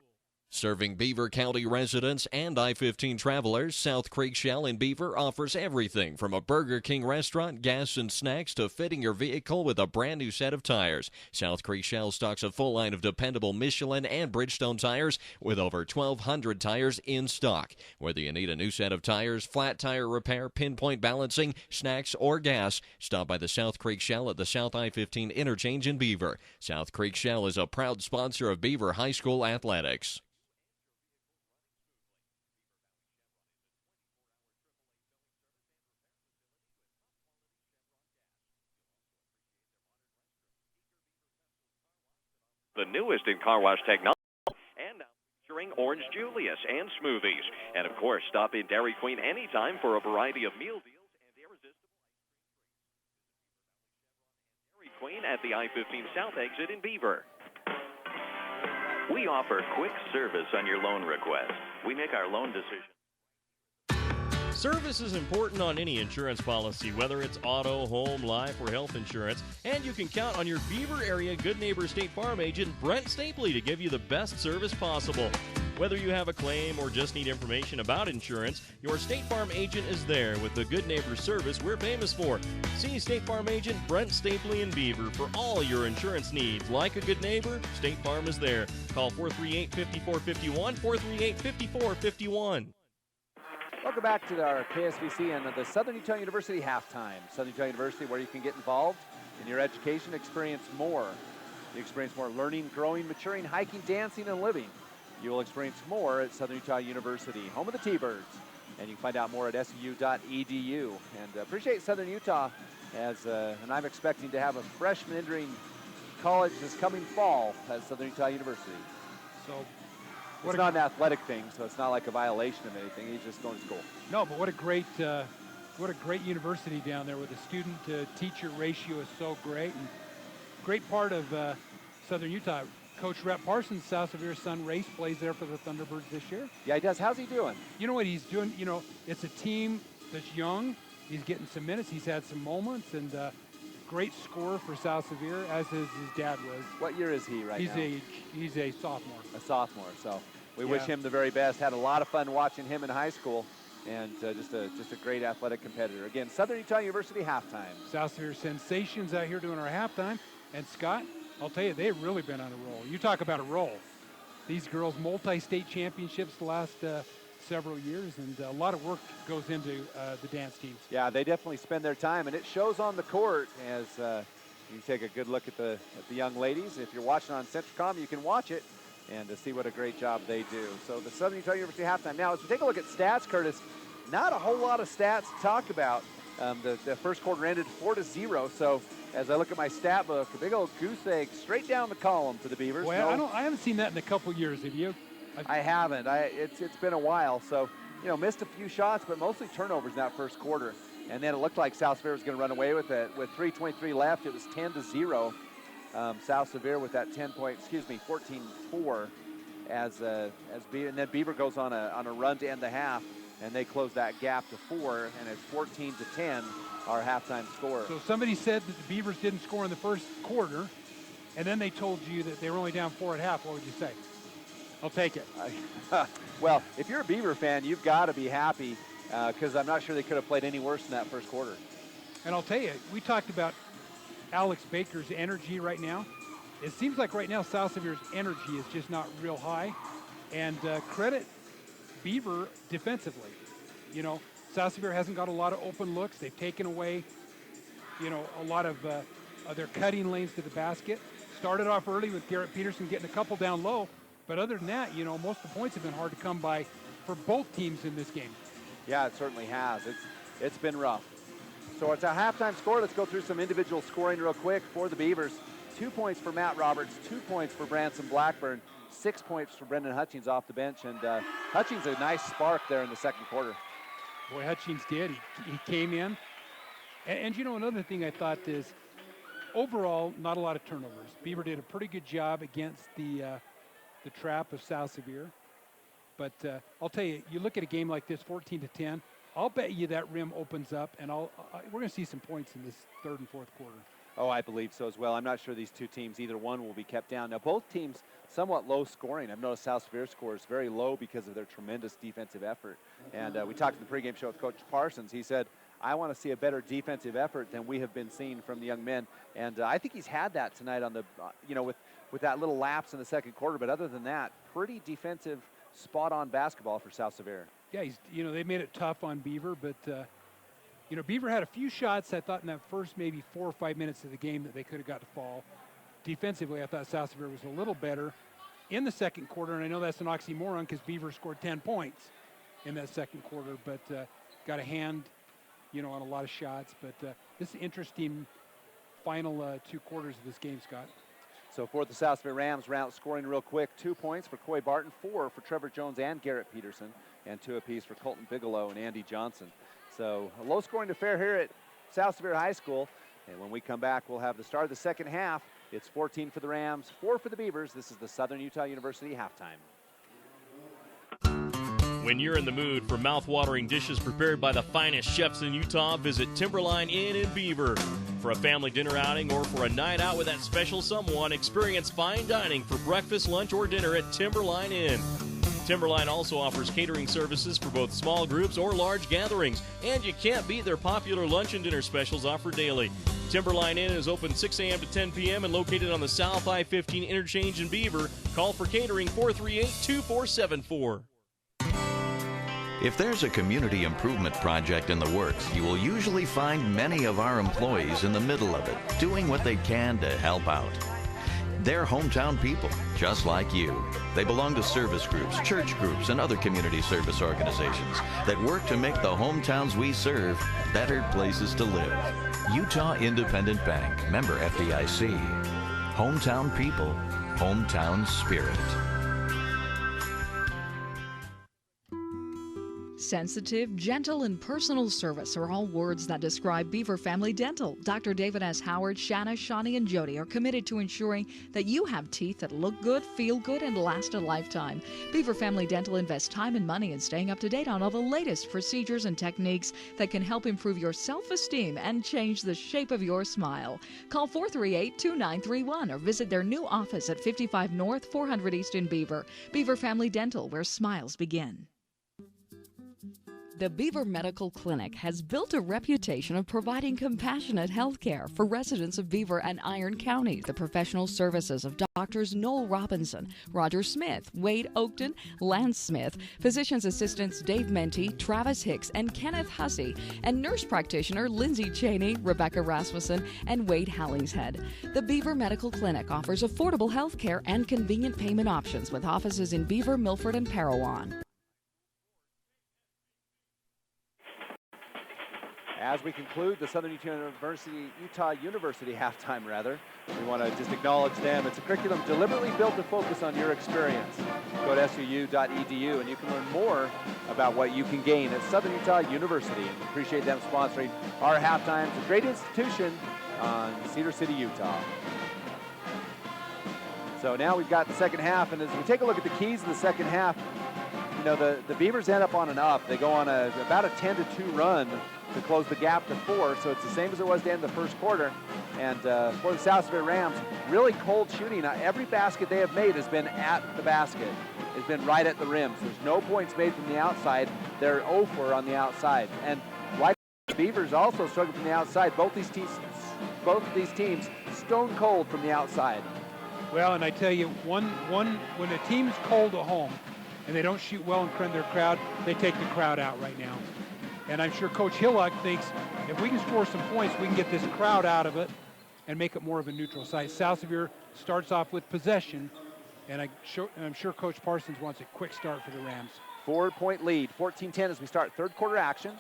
Serving Beaver County residents and I-15 travelers, South Creek Shell in Beaver offers everything from a Burger King restaurant, gas and snacks, to fitting your vehicle with a brand new set of tires. South Creek Shell stocks a full line of dependable Michelin and Bridgestone tires with over 1,200 tires in stock. Whether you need a new set of tires, flat tire repair, pinpoint balancing, snacks, or gas, stop by the South Creek Shell at the South I-15 interchange in Beaver. South Creek Shell is a proud sponsor of Beaver High School athletics. The newest in car wash technology, and now featuring Orange Julius and smoothies. And of course, stop in Dairy Queen anytime for a variety of meal deals and irresistible Dairy Queen at the I-15 South exit in Beaver. We offer quick service on your loan request. We make our loan decision. Service is important on any insurance policy, whether it's auto, home, life, or health insurance, and you can count on your Beaver area Good Neighbor State Farm agent, Brent Stapley, to give you the best service possible. Whether you have a claim or just need information about insurance, your State Farm agent is there with the good neighbor service we're famous for. See State Farm agent Brent Stapley in Beaver for all your insurance needs. Like a good neighbor, State Farm is there. Call 438-5451, 438-5451. Welcome back to our KSVC and the Southern Utah University halftime. Southern Utah University, where you can get involved in your education, experience more. You experience more learning, growing, maturing, hiking, dancing, and living. You will experience more at Southern Utah University, home of the T-Birds. And you can find out more at suu.edu. And appreciate Southern Utah, and I'm expecting to have a freshman entering college this coming fall at Southern Utah University. So, it's not an athletic thing, so it's not like a violation of anything. He's just going to school. No, but what a great university down there, where the student-to-teacher ratio is so great, and great part of Southern Utah. Coach Rhett Parsons, South Sevier's son, Race, plays there for the Thunderbirds this year. Yeah, he does. How's he doing? You know what he's doing? You know, it's a team that's young. He's getting some minutes. He's had some moments, and great scorer for South Sevier, as his dad was. What year is he right now? He's a sophomore. A sophomore. So we wish him the very best. Had a lot of fun watching him in high school, and just a great athletic competitor. Again, Southern Utah University halftime. South Sevier Sensations out here doing our halftime, and Scott, I'll tell you, they've really been on a roll. You talk about a roll. These girls, multi-state championships the last several years, and a lot of work goes into the dance teams. Yeah, they definitely spend their time, and it shows on the court as you take a good look at the young ladies. If you're watching on Centricom, you can watch it and see what a great job they do. So the Southern Utah University halftime. Now, as we take a look at stats, Curtis, not a whole lot of stats to talk about. The first quarter ended 4-0, so as I look at my stat book, a big old goose egg straight down the column for the Beavers. Well, I haven't seen that in a couple years. Have you? I haven't. It's been a while. So, missed a few shots, but mostly turnovers in that first quarter. And then it looked like South Sevier was going to run away with it. With 3:23 left, it was 10-0. South Sevier with that 14-4 and then Beaver goes on a run to end the half, and they close that gap to 4, and it's 14-10. Our halftime score. So somebody said that the Beavers didn't score in the first quarter, and then they told you that they were only down 4 at half. What would you say? I'll take it. Well, if you're a Beaver fan, you've got to be happy because I'm not sure they could have played any worse in that first quarter. And I'll tell you, we talked about Alex Baker's energy right now. It seems like right now South Sevier's energy is just not real high. And credit Beaver defensively. South Sevier hasn't got a lot of open looks. They've taken away, a lot of their cutting lanes to the basket. Started off early with Garrett Peterson getting a couple down low, but other than that, most of the points have been hard to come by for both teams in this game. Yeah, it certainly has. It's been rough. So it's a halftime score. Let's go through some individual scoring real quick for the Beavers. 2 points for Matt Roberts, 2 points for Branson Blackburn, 6 points for Brendan Hutchings off the bench, and Hutchings a nice spark there in the second quarter. Boy, Hutchings did. He came in. And another thing I thought is, overall, not a lot of turnovers. Beaver did a pretty good job against the trap of South Sevier. But I'll tell you, you look at a game like this, 14-10, I'll bet you that rim opens up, and we're going to see some points in this third and fourth quarter. Oh, I believe so as well. I'm not sure these two teams, either one will be kept down. Now, both teams somewhat low scoring. I've noticed South Sevier scores very low because of their tremendous defensive effort. And we talked in the pregame show with Coach Parsons. He said, I want to see a better defensive effort than we have been seeing from the young men. And I think he's had that tonight on the, with that little lapse in the second quarter. But other than that, pretty defensive, spot-on basketball for South Sevier. Yeah, they made it tough on Beaver, but Beaver had a few shots, I thought, in that first maybe 4 or 5 minutes of the game that they could have got to fall. Defensively, I thought South Sevier was a little better in the second quarter, and I know that's an oxymoron because Beaver scored 10 points in that second quarter, but got a hand, on a lot of shots. But this is an interesting final 2 quarters of this game, Scott. So for the South Sevier Rams, round scoring real quick, 2 points for Coy Barton, 4 for Trevor Jones and Garrett Peterson, and 2 apiece for Colton Bigelow and Andy Johnson. So a low-scoring affair here at South Sevier High School. And when we come back, we'll have the start of the second half. It's 14 for the Rams, 4 for the Beavers. This is the Southern Utah University halftime. When you're in the mood for mouth-watering dishes prepared by the finest chefs in Utah, visit Timberline Inn in Beaver. For a family dinner outing or for a night out with that special someone, experience fine dining for breakfast, lunch, or dinner at Timberline Inn. Timberline also offers catering services for both small groups or large gatherings, and you can't beat their popular lunch and dinner specials offered daily. Timberline Inn is open 6 a.m. to 10 p.m. and located on the South I-15 interchange in Beaver. Call for catering 438-2474. If there's a community improvement project in the works, you will usually find many of our employees in the middle of it, doing what they can to help out. They're hometown people, just like you. They belong to service groups, church groups, and other community service organizations that work to make the hometowns we serve better places to live. Utah Independent Bank, member FDIC. Hometown people, hometown spirit. Sensitive, gentle, and personal service are all words that describe Beaver Family Dental. Dr. David S. Howard, Shanna, Shawnee, and Jody are committed to ensuring that you have teeth that look good, feel good, and last a lifetime. Beaver Family Dental invests time and money in staying up to date on all the latest procedures and techniques that can help improve your self-esteem and change the shape of your smile. Call 438-2931 or visit their new office at 55 North, 400 East in Beaver. Beaver Family Dental, where smiles begin. The Beaver Medical Clinic has built a reputation of providing compassionate health care for residents of Beaver and Iron counties. The professional services of Doctors Noel Robinson, Roger Smith, Wade Oakton, Lance Smith, physician's assistants Dave Menti, Travis Hicks, and Kenneth Hussey, and nurse practitioner Lindsay Cheney, Rebecca Rasmussen, and Wade Hallingshead. The Beaver Medical Clinic offers affordable health care and convenient payment options with offices in Beaver, Milford, and Parowan. As we conclude the Southern Utah University halftime, we want to just acknowledge them. It's a curriculum deliberately built to focus on your experience. Go to suu.edu and you can learn more about what you can gain at Southern Utah University. And we appreciate them sponsoring our halftime. It's a great institution on Cedar City, Utah. So now we've got the second half, and as we take a look at the keys of the second half, you know, the Beavers end up on an up. They go on about a 10-2 run to close the gap to 4, so it's the same as it was to end the first quarter. And for the South Sevier Rams, really cold shooting. Now, every basket they have made has been at the basket. It's been right at the rims. There's no points made from the outside. They're 0 for on the outside. And like the Beavers also struggle from the outside. Both of these teams stone cold from the outside. Well, and I tell you, when a team's cold at home and they don't shoot well in front of their crowd, they take the crowd out right now. And I'm sure Coach Hillock thinks if we can score some points, we can get this crowd out of it and make it more of a neutral site. South Sevier starts off with possession, and I'm sure Coach Parsons wants a quick start for the Rams. 4-point lead, 14-10 as we start third quarter action.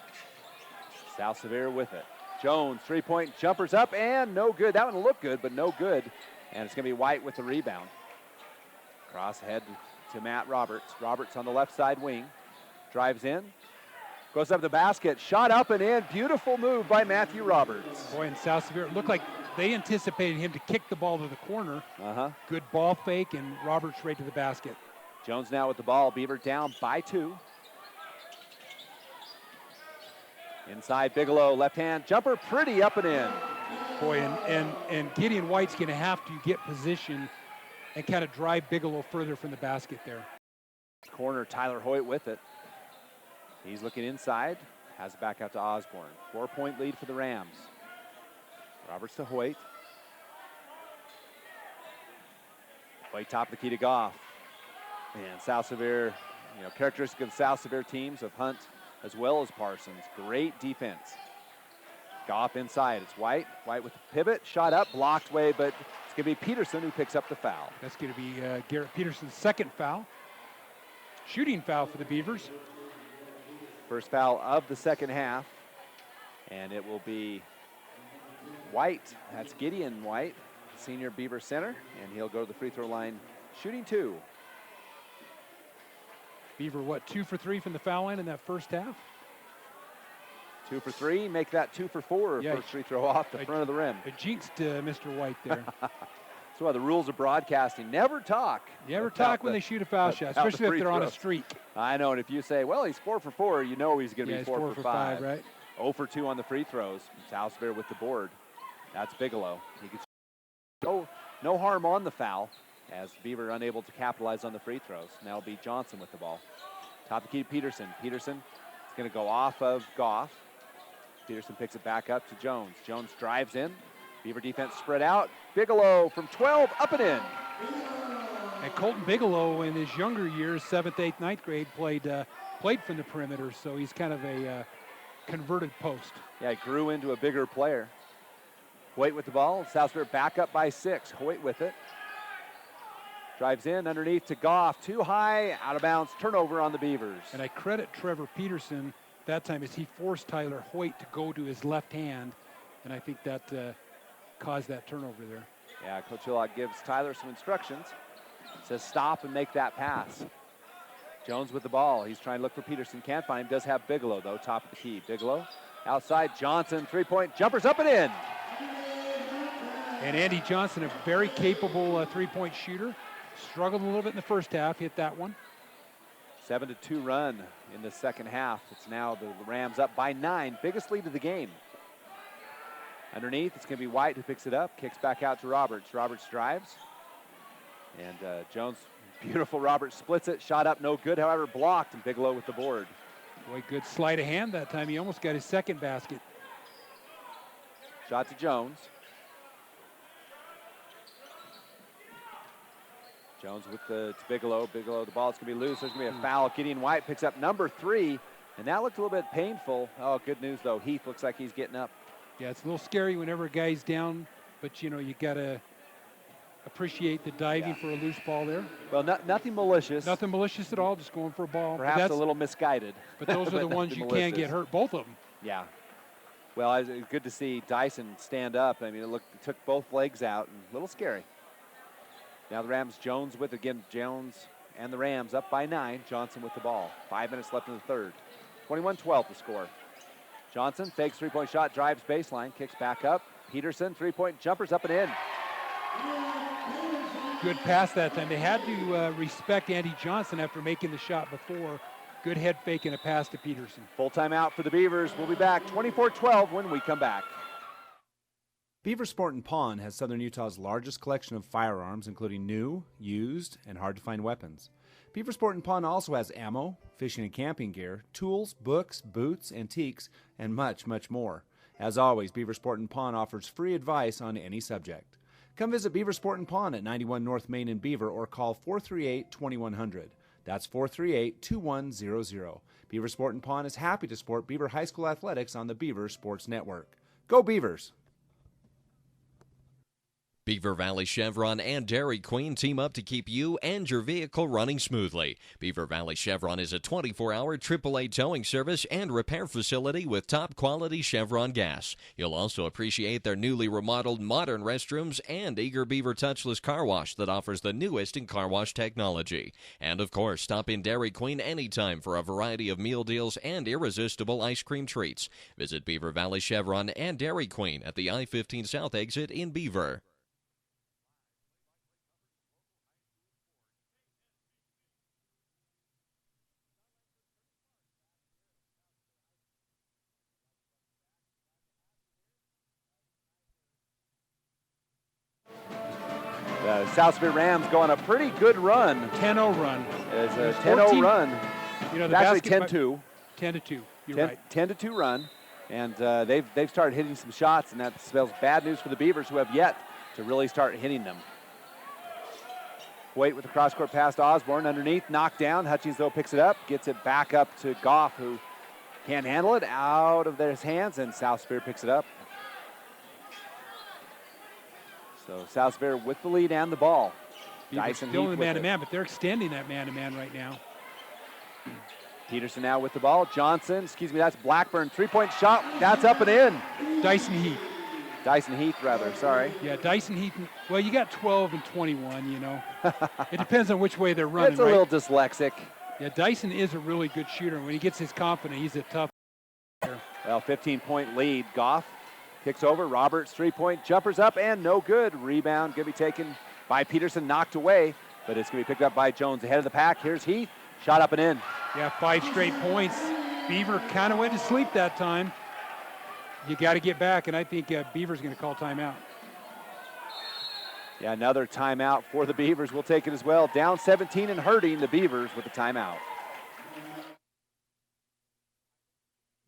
South Sevier with it. Jones, three-point jumpers up, and no good. That one looked good, but no good. And it's going to be White with the rebound. Cross ahead to Matt Roberts. Roberts on the left side wing. Drives in. Goes up the basket. Shot up and in. Beautiful move by Matthew Roberts. Boy, and South Sevier, it looked like they anticipated him to kick the ball to the corner. Good ball fake, and Roberts right to the basket. Jones now with the ball. Beaver down by 2. Inside Bigelow, left hand jumper, pretty up and in. Boy, and Gideon White's going to have to get position and kind of drive Bigelow further from the basket there. Corner, Tyler Hoyt with it. He's looking inside, has it back out to Osborne. 4-point lead for the Rams. Roberts to Hoyt. Hoyt top of the key to Goff. And South Sevier, characteristic of South Sevier teams of Hunt as well as Parsons. Great defense. Goff inside, it's White. White with the pivot, shot up, blocked away, but it's going to be Peterson who picks up the foul. That's going to be Garrett Peterson's second foul. Shooting foul for the Beavers. First foul of the second half, and it will be White. That's Gideon White, senior Beaver center, and he'll go to the free throw line shooting 2. Beaver, 2 for 3 from the foul line in that first half? 2 for 3, make that 2 for 4. Yeah, first free throw off the front of the rim. It jinxed Mr. White there. That's why the rules of broadcasting, never talk. Never talk when they shoot a foul shot, especially if they're on a streak. I know, and if you say, well, he's 4 for 4, you know he's going to be 4 for 5. Right? 0 for 2 on the free throws. South Sevier with the board. That's Bigelow. He gets no harm on the foul, as Beaver unable to capitalize on the free throws. Now it'll be Johnson with the ball. Top of the key to Peterson. Peterson is going to go off of Goff. Peterson picks it back up to Jones. Jones drives in. Beaver defense spread out. Bigelow from 12, up and in. And Colton Bigelow in his younger years, 7th, 8th, 9th grade, played from the perimeter, so he's kind of a converted post. Yeah, he grew into a bigger player. Hoyt with the ball. South Spirit back up by 6. Hoyt with it. Drives in underneath to Goff. Too high, out of bounds, turnover on the Beavers. And I credit Trevor Peterson that time as he forced Tyler Hoyt to go to his left hand, and I think that caused that turnover there. Yeah, Coach Hillock gives Tyler some instructions. Says stop and make that pass. Jones with the ball. He's trying to look for Peterson. Can't find him. Does have Bigelow, though, top of the key. Bigelow outside. Johnson, three-point. Jumpers up and in. And Andy Johnson, a very capable three-point shooter. Struggled a little bit in the first half. Hit that one. 7-2 run in the second half. It's now the Rams up by 9. Biggest lead of the game. Underneath, it's going to be White who picks it up. Kicks back out to Roberts. Roberts drives. And Jones, beautiful. Roberts splits it. Shot up, no good. However, blocked. And Bigelow with the board. Boy, good sleight of hand that time. He almost got his second basket. Shot to Jones. Jones with to Bigelow. Bigelow, the ball's going to be loose. There's going to be a foul. Gideon White picks up number 3. And that looked a little bit painful. Oh, good news, though. Heath looks like he's getting up. Yeah, it's a little scary whenever a guy's down. But, you know, you got to appreciate the diving for a loose ball there. Well, nothing malicious. Nothing malicious at all, just going for a ball. Perhaps a little misguided. But those are the ones you can't get hurt, both of them. Yeah. Well, it was good to see Dyson stand up. I mean, it took both legs out, and a little scary. Now the Rams, Jones with, again, Jones and the Rams up by 9. Johnson with the ball. 5 minutes left in the third. 21-12 the score. Johnson fakes three-point shot, drives baseline, kicks back up. Peterson, three-point jumpers up and in. Good pass that time. They had to respect Andy Johnson after making the shot before. Good head fake and a pass to Peterson. Full timeout for the Beavers. We'll be back 24-12 when we come back. Beaver Sport & Pawn has Southern Utah's largest collection of firearms, including new, used, and hard-to-find weapons. Beaver Sport & Pawn also has ammo, fishing and camping gear, tools, books, boots, antiques, and much, much more. As always, Beaver Sport & Pawn offers free advice on any subject. Come visit Beaver Sport & Pawn at 91 North Main in Beaver or call 438-2100. That's 438-2100. Beaver Sport & Pawn is happy to support Beaver High School athletics on the Beaver Sports Network. Go Beavers! Beaver Valley Chevron and Dairy Queen team up to keep you and your vehicle running smoothly. Beaver Valley Chevron is a 24-hour AAA towing service and repair facility with top-quality Chevron gas. You'll also appreciate their newly remodeled modern restrooms and Eager Beaver touchless car wash that offers the newest in car wash technology. And, of course, stop in Dairy Queen anytime for a variety of meal deals and irresistible ice cream treats. Visit Beaver Valley Chevron and Dairy Queen at the I-15 South exit in Beaver. The South Spirit Rams go on a pretty good run. 10-0 run. It's a 10-0 run. You know, it's actually 10-2. 10-2. You're right. 10-2 run. And they've started hitting some shots, and that spells bad news for the Beavers, who have yet to really start hitting them. Wait with the cross-court pass to Osborne. Underneath, knocked down. Hutchings, though, picks it up, gets it back up to Goff, who can't handle it, out of his hands, and South Spirit picks it up. So South Spirit with the lead and the ball. Dyson still in the man-to-man, but they're extending that man-to-man right now. Peterson now with the ball. Johnson, that's Blackburn. Three-point shot. That's up and in. Dyson Heath. Dyson Heath, rather. Sorry. Yeah, Dyson Heath. Well, you got 12 and 21, you know. It depends on which way they're running. It's a little dyslexic. Yeah, Dyson is a really good shooter. When he gets his confidence, he's a tough player. Well, 15-point lead. Goff kicks over. Roberts, three-point, jumpers up, and no good. Rebound going to be taken by Peterson, knocked away, but it's going to be picked up by Jones ahead of the pack. Here's Heath, shot up and in. Yeah, 5 straight points. Beaver kind of went to sleep that time. You got to get back, and I think Beaver's going to call timeout. Yeah, another timeout for the Beavers. We'll take it as well. Down 17 and hurting the Beavers with the timeout.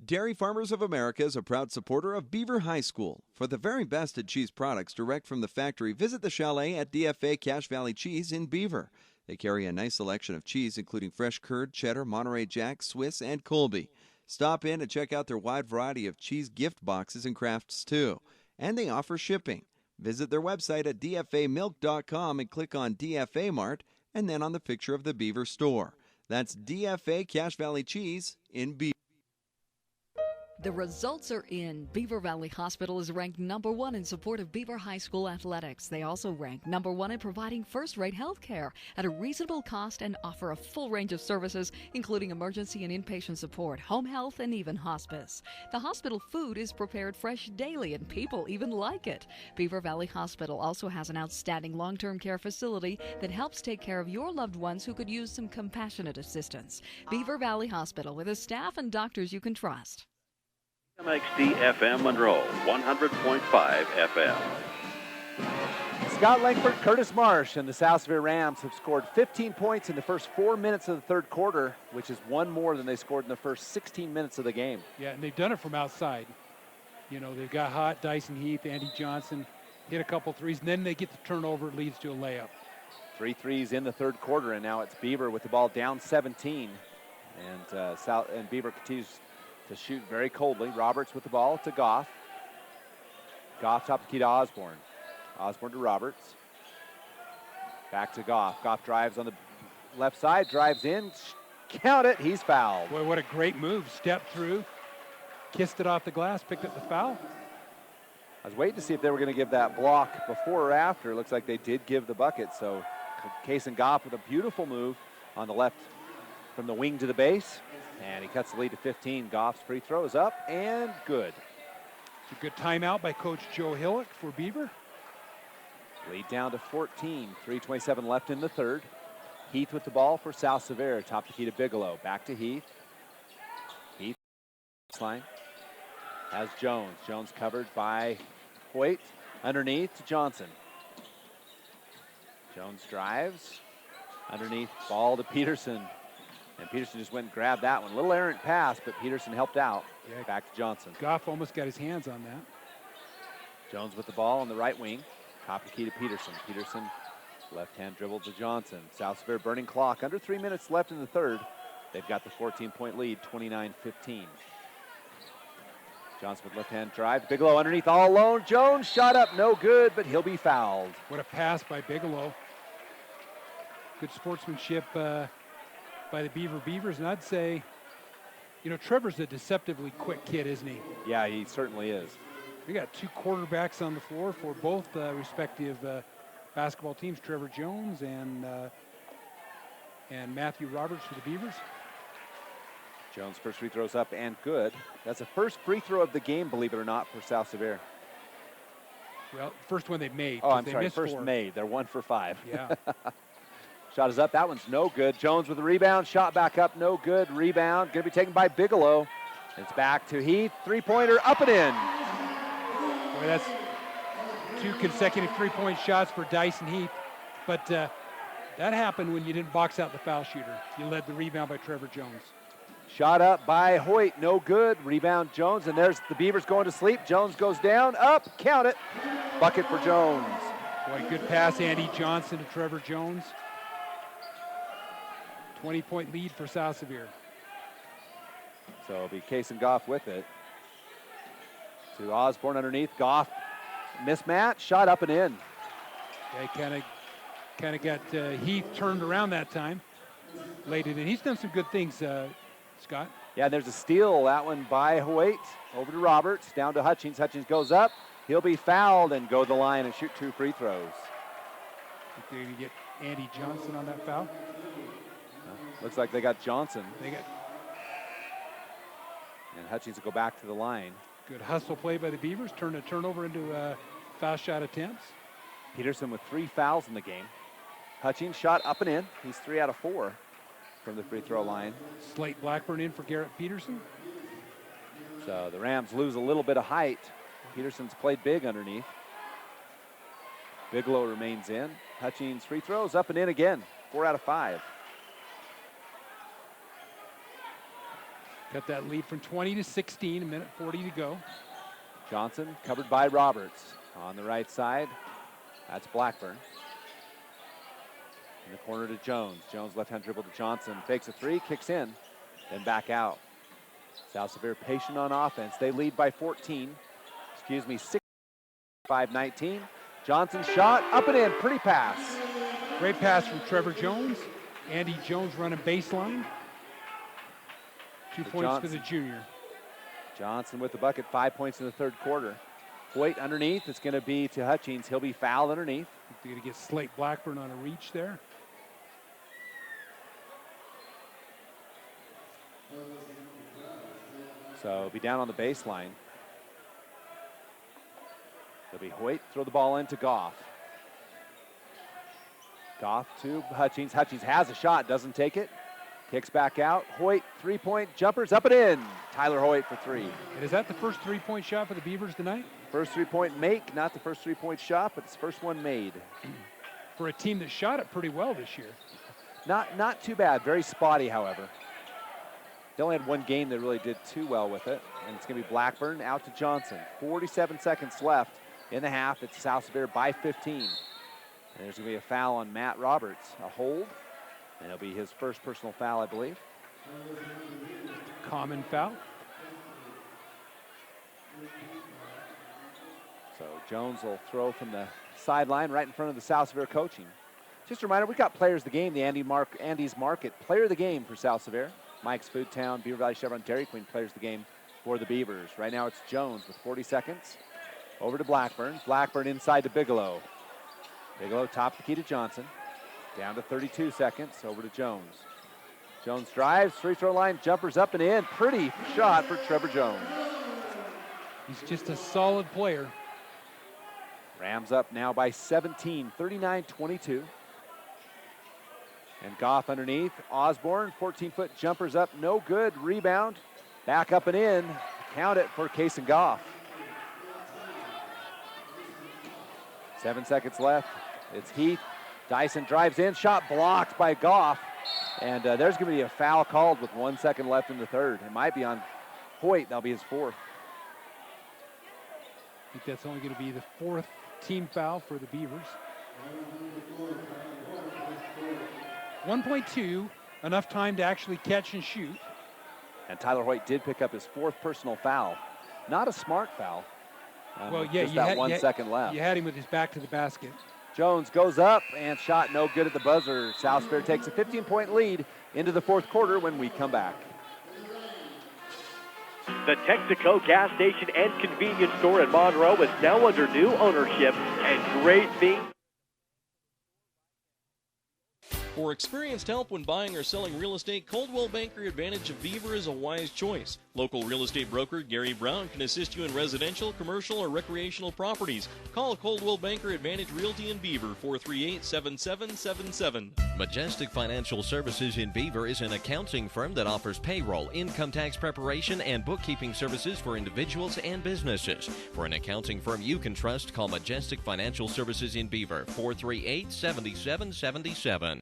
Dairy Farmers of America is a proud supporter of Beaver High School. For the very best in cheese products direct from the factory, visit the chalet at DFA Cache Valley Cheese in Beaver. They carry a nice selection of cheese, including fresh curd, cheddar, Monterey Jack, Swiss, and Colby. Stop in and check out their wide variety of cheese gift boxes and crafts, too. And they offer shipping. Visit their website at dfamilk.com and click on DFA Mart and then on the picture of the Beaver store. That's DFA Cache Valley Cheese in Beaver. The results are in. Beaver Valley Hospital is ranked #1 in support of Beaver High School athletics. They also rank #1 in providing first-rate health care at a reasonable cost and offer a full range of services, including emergency and inpatient support, home health, and even hospice. The hospital food is prepared fresh daily, and people even like it. Beaver Valley Hospital also has an outstanding long-term care facility that helps take care of your loved ones who could use some compassionate assistance. Beaver Valley Hospital, with a staff and doctors you can trust. MXD FM Monroe, 100.5 FM. Scott Langford, Curtis Marsh, and the South Sevier Rams have scored 15 points in the first 4 minutes of the third quarter, which is one more than they scored in the first 16 minutes of the game. Yeah, and they've done it from outside. You know, they've got hot. Dyson Heath, Andy Johnson hit a couple threes, and then they get the turnover. It leads to a layup. 3 threes in the third quarter, and now it's Beaver with the ball down 17. And Beaver continues to shoot very coldly. Roberts with the ball to Goff. Goff top the key to Osborne. Osborne to Roberts. Back to Goff. Goff drives on the left side, drives in. Count it, he's fouled. Boy, what a great move. Stepped through, kissed it off the glass, picked up the foul. I was waiting to see if they were going to give that block before or after. Looks like they did give the bucket. So Case and Goff with a beautiful move on the left from the wing to the base. And he cuts the lead to 15. Goff's free throw is up and good. It's a good timeout by Coach Joe Hillock for Beaver. Lead down to 14. 3:27 left in the third. Heath with the ball for South Sevier. Top the key to Bigelow. Back to Heath. Heath line. Has Jones. Jones covered by Hoyt. Underneath to Johnson. Jones drives. Underneath, ball to Peterson. And Peterson just went and grabbed that one. Little errant pass, but Peterson helped out. Yeah. Back to Johnson. Goff almost got his hands on that. Jones with the ball on the right wing. Top the key to Peterson. Peterson, left-hand dribble to Johnson. South Sevier burning clock. Under 3 minutes left in the third. They've got the 14-point lead, 29-15. Johnson with left-hand drive. Bigelow underneath all alone. Jones shot up, no good, but he'll be fouled. What a pass by Bigelow. Good sportsmanship by the Beavers, and I'd say, you know, Trevor's a deceptively quick kid, isn't he? Yeah, he certainly is. We got 2 quarterbacks on the floor for both respective basketball teams, Trevor Jones and Matthew Roberts for the Beavers. Jones' first free throw's up and good. That's the first free throw of the game, believe it or not, for South Sevier. Well, first one they made. Oh, I'm sorry, first 4. made. They're 1 for 5. Yeah. Shot is up. That one's no good. Jones with the rebound. Shot back up. No good. Rebound. Going to be taken by Bigelow. It's back to Heath. Three-pointer up and in. Boy, that's 2 consecutive three-point shots for Dyson Heath. But that happened when you didn't box out the foul shooter. You led the rebound by Trevor Jones. Shot up by Hoyt. No good. Rebound Jones. And there's the Beavers going to sleep. Jones goes down. Up. Count it. Bucket for Jones. Boy, good pass, Andy Johnson to Trevor Jones. 20-point lead for South Sevier. So it'll be Case and Goff with it. To Osborne underneath. Goff mismatch. Shot up and in. Yeah, he kind of got Heath turned around that time. Laid it in. He's done some good things, Scott. Yeah, there's a steal. That one by Hoyt. Over to Roberts. Down to Hutchings. Hutchings goes up. He'll be fouled and go to the line and shoot 2 free throws. They're going to get Andy Johnson on that foul. Looks like they got Johnson. And Hutchings will go back to the line. Good hustle play by the Beavers. Turn a turnover into foul shot attempts. Peterson with 3 fouls in the game. Hutchings shot up and in. He's 3 out of 4 from the free throw line. Slate Blackburn in for Garrett Peterson. So the Rams lose a little bit of height. Peterson's played big underneath. Bigelow remains in. Hutchings free throws up and in again. 4 out of 5. Cut that lead from 20 to 16, a minute 40 to go. Johnson covered by Roberts. On the right side, that's Blackburn. In the corner to Jones. Jones left-hand dribble to Johnson. Fakes a three, kicks in, then back out. South Sevier patient on offense. They lead by 14. 65-19. Johnson shot, up and in, pretty pass. Great pass from Trevor Jones. Andy Jones running baseline. 2 points for the junior. Johnson with the bucket, 5 points in the third quarter. Hoyt underneath, it's going to be to Hutchings. He'll be fouled underneath. They're going to get Slate Blackburn on a reach there. So he'll be down on the baseline. It'll be Hoyt, throw the ball into Goff. Goff to Hutchings. Hutchings has a shot, doesn't take it. Kicks back out. Hoyt, three-point jumpers, up and in. Tyler Hoyt for three. And is that the first three-point shot for the Beavers tonight? First three-point make, not the first three-point shot, but it's the first one made. For a team that shot it pretty well this year. Not too bad. Very spotty, however. They only had one game that really did too well with it, and it's going to be Blackburn out to Johnson. 47 seconds left in the half. It's South Sevier by 15. And there's going to be a foul on Matt Roberts. A hold, and it'll be his first personal foul, I believe. Common foul. So Jones will throw from the sideline right in front of the South Sevier coaching. Just a reminder, we've got players of the game, the Andy's Market player of the game for South Sevier. Mike's Food Town, Beaver Valley Chevron, Dairy Queen players of the game for the Beavers. Right now it's Jones with 40 seconds. Over to Blackburn. Blackburn inside to Bigelow. Bigelow top the key to Johnson. Down to 32 seconds. Over to Jones. Jones drives, free throw line, jumpers up and in. Pretty shot for Trevor Jones. He's just a solid player. Rams up now by 17, 39-22. And Goff underneath. Osborne, 14-foot jumpers up, no good. Rebound, back up and in. Count it for Case and Goff. 7 seconds left. It's Heath. Dyson drives in, shot blocked by Goff. And there's going to be a foul called with 1 second left in the third. It might be on Hoyt. That'll be his fourth. I think that's only going to be the fourth team foul for the Beavers. 1.2, enough time to actually catch and shoot. And Tyler Hoyt did pick up his fourth personal foul. Not a smart foul. Well, yeah, just that 1 second left. You had him with his back to the basket. Jones goes up and shot no good at the buzzer. South Sevier takes a 15-point lead into the fourth quarter when we come back. The Texaco gas station and convenience store in Monroe is now under new ownership, and great things. For experienced help when buying or selling real estate, Coldwell Banker Advantage of Beaver is a wise choice. Local real estate broker Gary Brown can assist you in residential, commercial, or recreational properties. Call Coldwell Banker Advantage Realty in Beaver, 438-7777. Majestic Financial Services in Beaver is an accounting firm that offers payroll, income tax preparation, and bookkeeping services for individuals and businesses. For an accounting firm you can trust, call Majestic Financial Services in Beaver, 438-7777.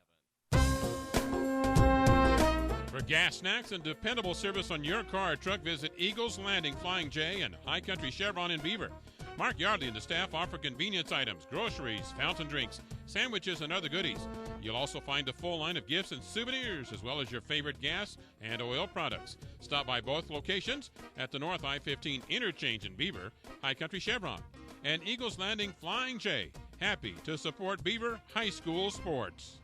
For gas, snacks, and dependable service on your car or truck, visit Eagles Landing Flying J and High Country Chevron in Beaver. Mark Yardley and the staff offer convenience items, groceries, fountain drinks, sandwiches, and other goodies. You'll also find a full line of gifts and souvenirs, as well as your favorite gas and oil products. Stop by both locations at the North I-15 interchange in Beaver, High Country Chevron, and Eagles Landing Flying J. Happy to support Beaver High School sports.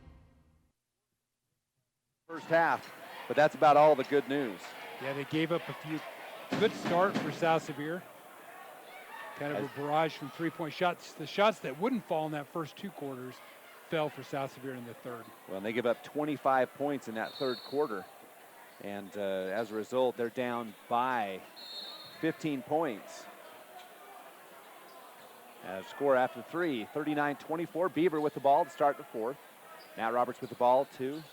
First half. But that's about all the good news. Yeah, they gave up a few good start for South Sevier. Kind of a barrage from three-point shots. The shots that wouldn't fall in that first two quarters fell for South Sevier in the third. Well, they give up 25 points in that third quarter. And as a result, they're down by 15 points. Score after three, 39-24. Beaver with the ball to start the fourth. Matt Roberts with the ball to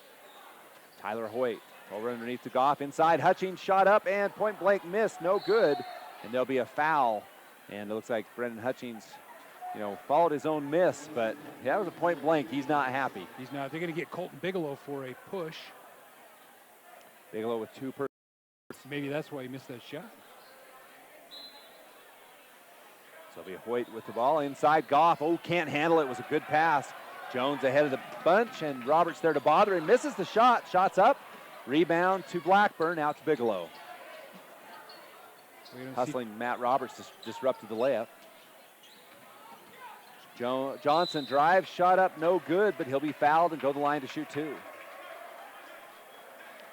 Tyler Hoyt. Over underneath to Goff, inside, Hutchings shot up and point blank missed, no good. And there'll be a foul. And it looks like Brendan Hutchings followed his own miss, but that was a point blank. He's not happy. He's not. They're going to get Colton Bigelow for a push. Bigelow with 2 per. Maybe that's why he missed that shot. So it'll be Hoyt with the ball inside. Goff, can't handle it. It was a good pass. Jones ahead of the bunch, and Roberts there to bother him. Misses the shot. Shot's up. Rebound to Blackburn, out to Bigelow. Hustling Matt Roberts disrupted the layup. Johnson drives, shot up, no good, but he'll be fouled and go to the line to shoot 2.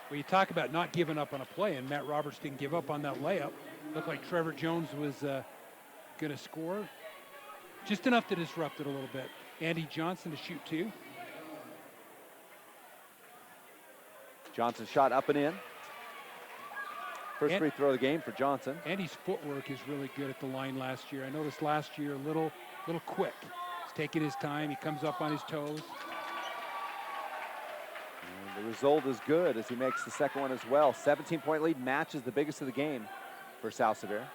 Well, you talk about not giving up on a play, and Matt Roberts didn't give up on that layup. Looked like Trevor Jones was going to score. Just enough to disrupt it a little bit. Andy Johnson to shoot 2. Johnson shot up and in. First free throw of the game for Johnson. Andy's footwork is really good at the line last year. I noticed last year a little quick. He's taking his time. He comes up on his toes. And the result is good as he makes the second one as well. 17-point lead, matches the biggest of the game for South Sevier.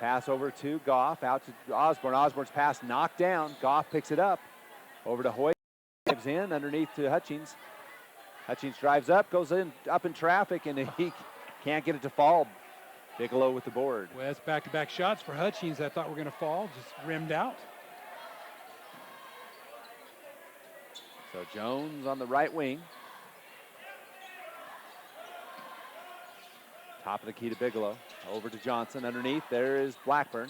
Pass over to Goff, out to Osborne. Osborne's pass knocked down. Goff picks it up. Over to Hoyt. Gives in underneath to Hutchings. Hutchings drives up, goes up in traffic, and he can't get it to fall. Bigelow with the board. Well, that's back-to-back shots for Hutchings. I thought were going to fall, just rimmed out. So Jones on the right wing. Top of the key to Bigelow. Over to Johnson underneath. There is Dyson.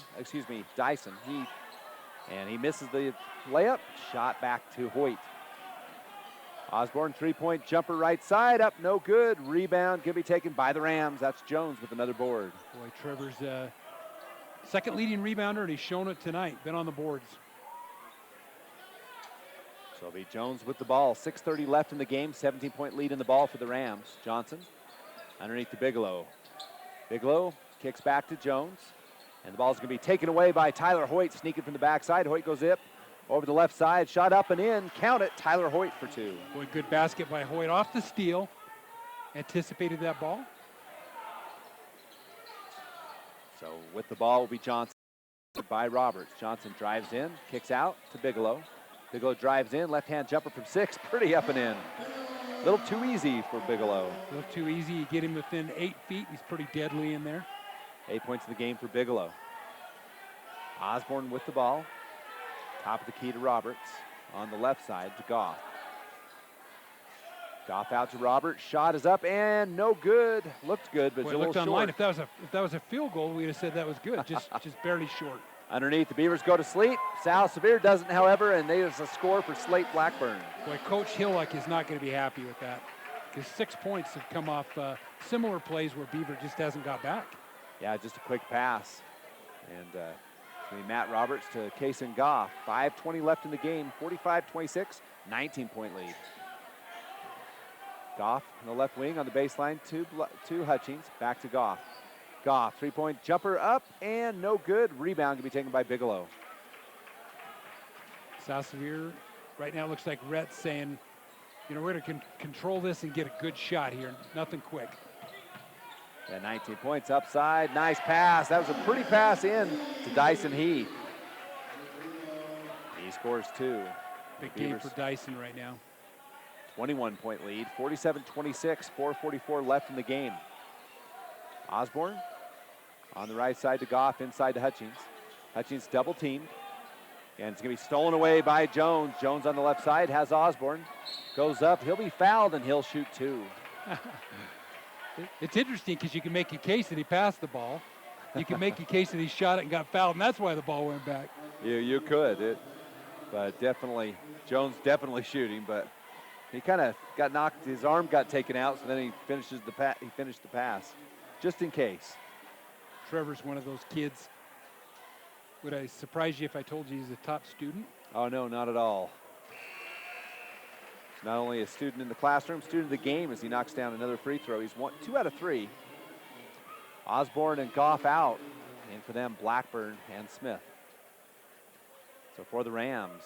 He misses the layup. Shot back to Hoyt. Osborne, 3-point jumper right side, up, no good. Rebound going to be taken by the Rams. That's Jones with another board. Boy, Trevor's second leading rebounder, and he's shown it tonight. Been on the boards. So it'll be Jones with the ball. 6:30 left in the game. 17-point lead in the ball for the Rams. Johnson underneath to Bigelow. Bigelow kicks back to Jones. And the ball's going to be taken away by Tyler Hoyt, sneaking from the backside. Hoyt goes over the left side, shot up and in. Count it, Tyler Hoyt for 2. Boy, good basket by Hoyt off the steal. Anticipated that ball. So with the ball will be Johnson by Roberts. Johnson drives in, kicks out to Bigelow. Bigelow drives in, left-hand jumper from 6, pretty up and in. A little too easy for Bigelow. A little too easy. You get him within 8 feet. He's pretty deadly in there. 8 points in the game for Bigelow. Osborne with the ball. Top of the key to Roberts. On the left side to Goff. Goff out to Roberts. Shot is up and no good. Looked good, but it's a little short. Looked online. If that was a field goal, we'd have said that was good. Just barely short. Underneath, the Beavers go to sleep. South Sevier doesn't, however, and there's a score for Slate Blackburn. Boy, Coach Hillock is not going to be happy with that, because 6 points have come off similar plays where Beaver just hasn't got back. Yeah, just a quick pass. And Matt Roberts to Kason Goff. 5:20 left in the game. 45-26, 19-point lead. Goff on the left wing on the baseline to Hutchings. Back to Goff. Goff, 3-point jumper up and no good. Rebound can be taken by Bigelow. South Sevier right now looks like Rhett's saying, we're going to control this and get a good shot here. Nothing quick. Yeah, 19 points upside. Nice pass. That was a pretty pass in to Dyson He. He scores 2. Big game for Dyson right now. 21-point lead. 47-26. 4:44 left in the game. Osborne on the right side to Goff, inside to Hutchings. Hutchings double teamed. And it's going to be stolen away by Jones. Jones on the left side has Osborne. Goes up. He'll be fouled and he'll shoot 2. It's interesting because you can make a case that he passed the ball. You can make a case that he shot it and got fouled, and that's why the ball went back. You could. But definitely, Jones definitely shooting, but he kind of got knocked. His arm got taken out, so then he finished the pass, just in case. Trevor's one of those kids. Would I surprise you if I told you he's a top student? Oh, no, not at all. He's not only a student in the classroom, student of the game as he knocks down another free throw. He's 2 out of 3. Osborne and Goff out. And for them, Blackburn and Smith. So for the Rams,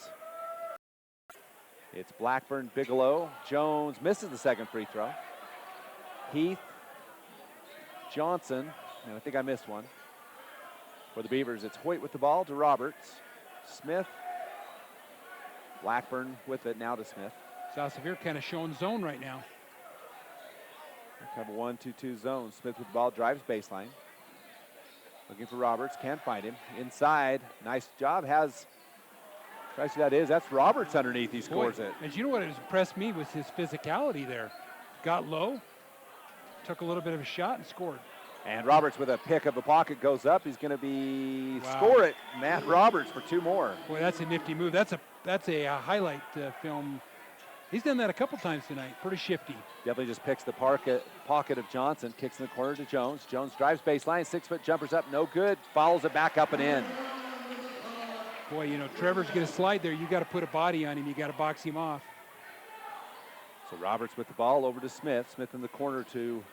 it's Blackburn, Bigelow. Jones misses the second free throw. Heath, Johnson, and I think I missed one. For the Beavers, it's Hoyt with the ball to Roberts. Smith. Blackburn with it now to Smith. South Sevier kind of showing zone right now. Kind of a 1-2-2 zone. Smith with the ball, drives baseline. Looking for Roberts, can't find him. Inside, nice job, tries to see that is. That's Roberts underneath, he scores it. And you know what has impressed me was his physicality there. Got low, took a little bit of a shot and scored. And Roberts with a pick of the pocket goes up. He's going to score it. Matt Roberts for 2 more. Boy, that's a nifty move. That's a highlight film. He's done that a couple times tonight. Pretty shifty. Definitely just picks the pocket of Johnson, kicks in the corner to Jones. Jones drives baseline, 6-foot jumpers up, no good. Follows it back up and in. Boy, you know, Trevor's going to slide there. You got to put a body on him. You got to box him off. So Roberts with the ball over to Smith. Smith in the corner to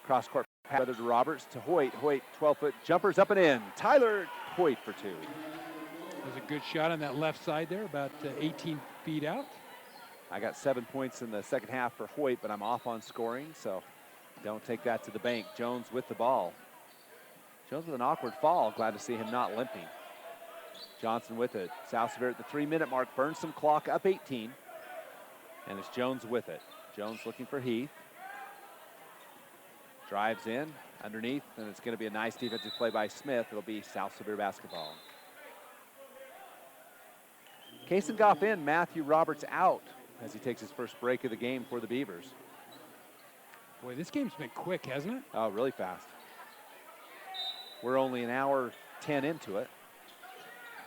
cross court pass to Roberts to Hoyt. Hoyt 12-foot jumpers up and in. Tyler Hoyt for 2. There's a good shot on that left side there, about 18 feet out. I got 7 points in the second half for Hoyt, but I'm off on scoring, so don't take that to the bank. Jones with the ball. Jones with an awkward fall. Glad to see him not limping. Johnson with it. South Sevier at the 3-minute mark. Burns some clock, up 18. And it's Jones with it. Jones looking for Heath. Drives in, underneath, and it's going to be a nice defensive play by Smith. It'll be South Sevier basketball. Kasengoff in, Matthew Roberts out as he takes his first break of the game for the Beavers. Boy, this game's been quick, hasn't it? Oh, really fast. We're only an hour 10 into it.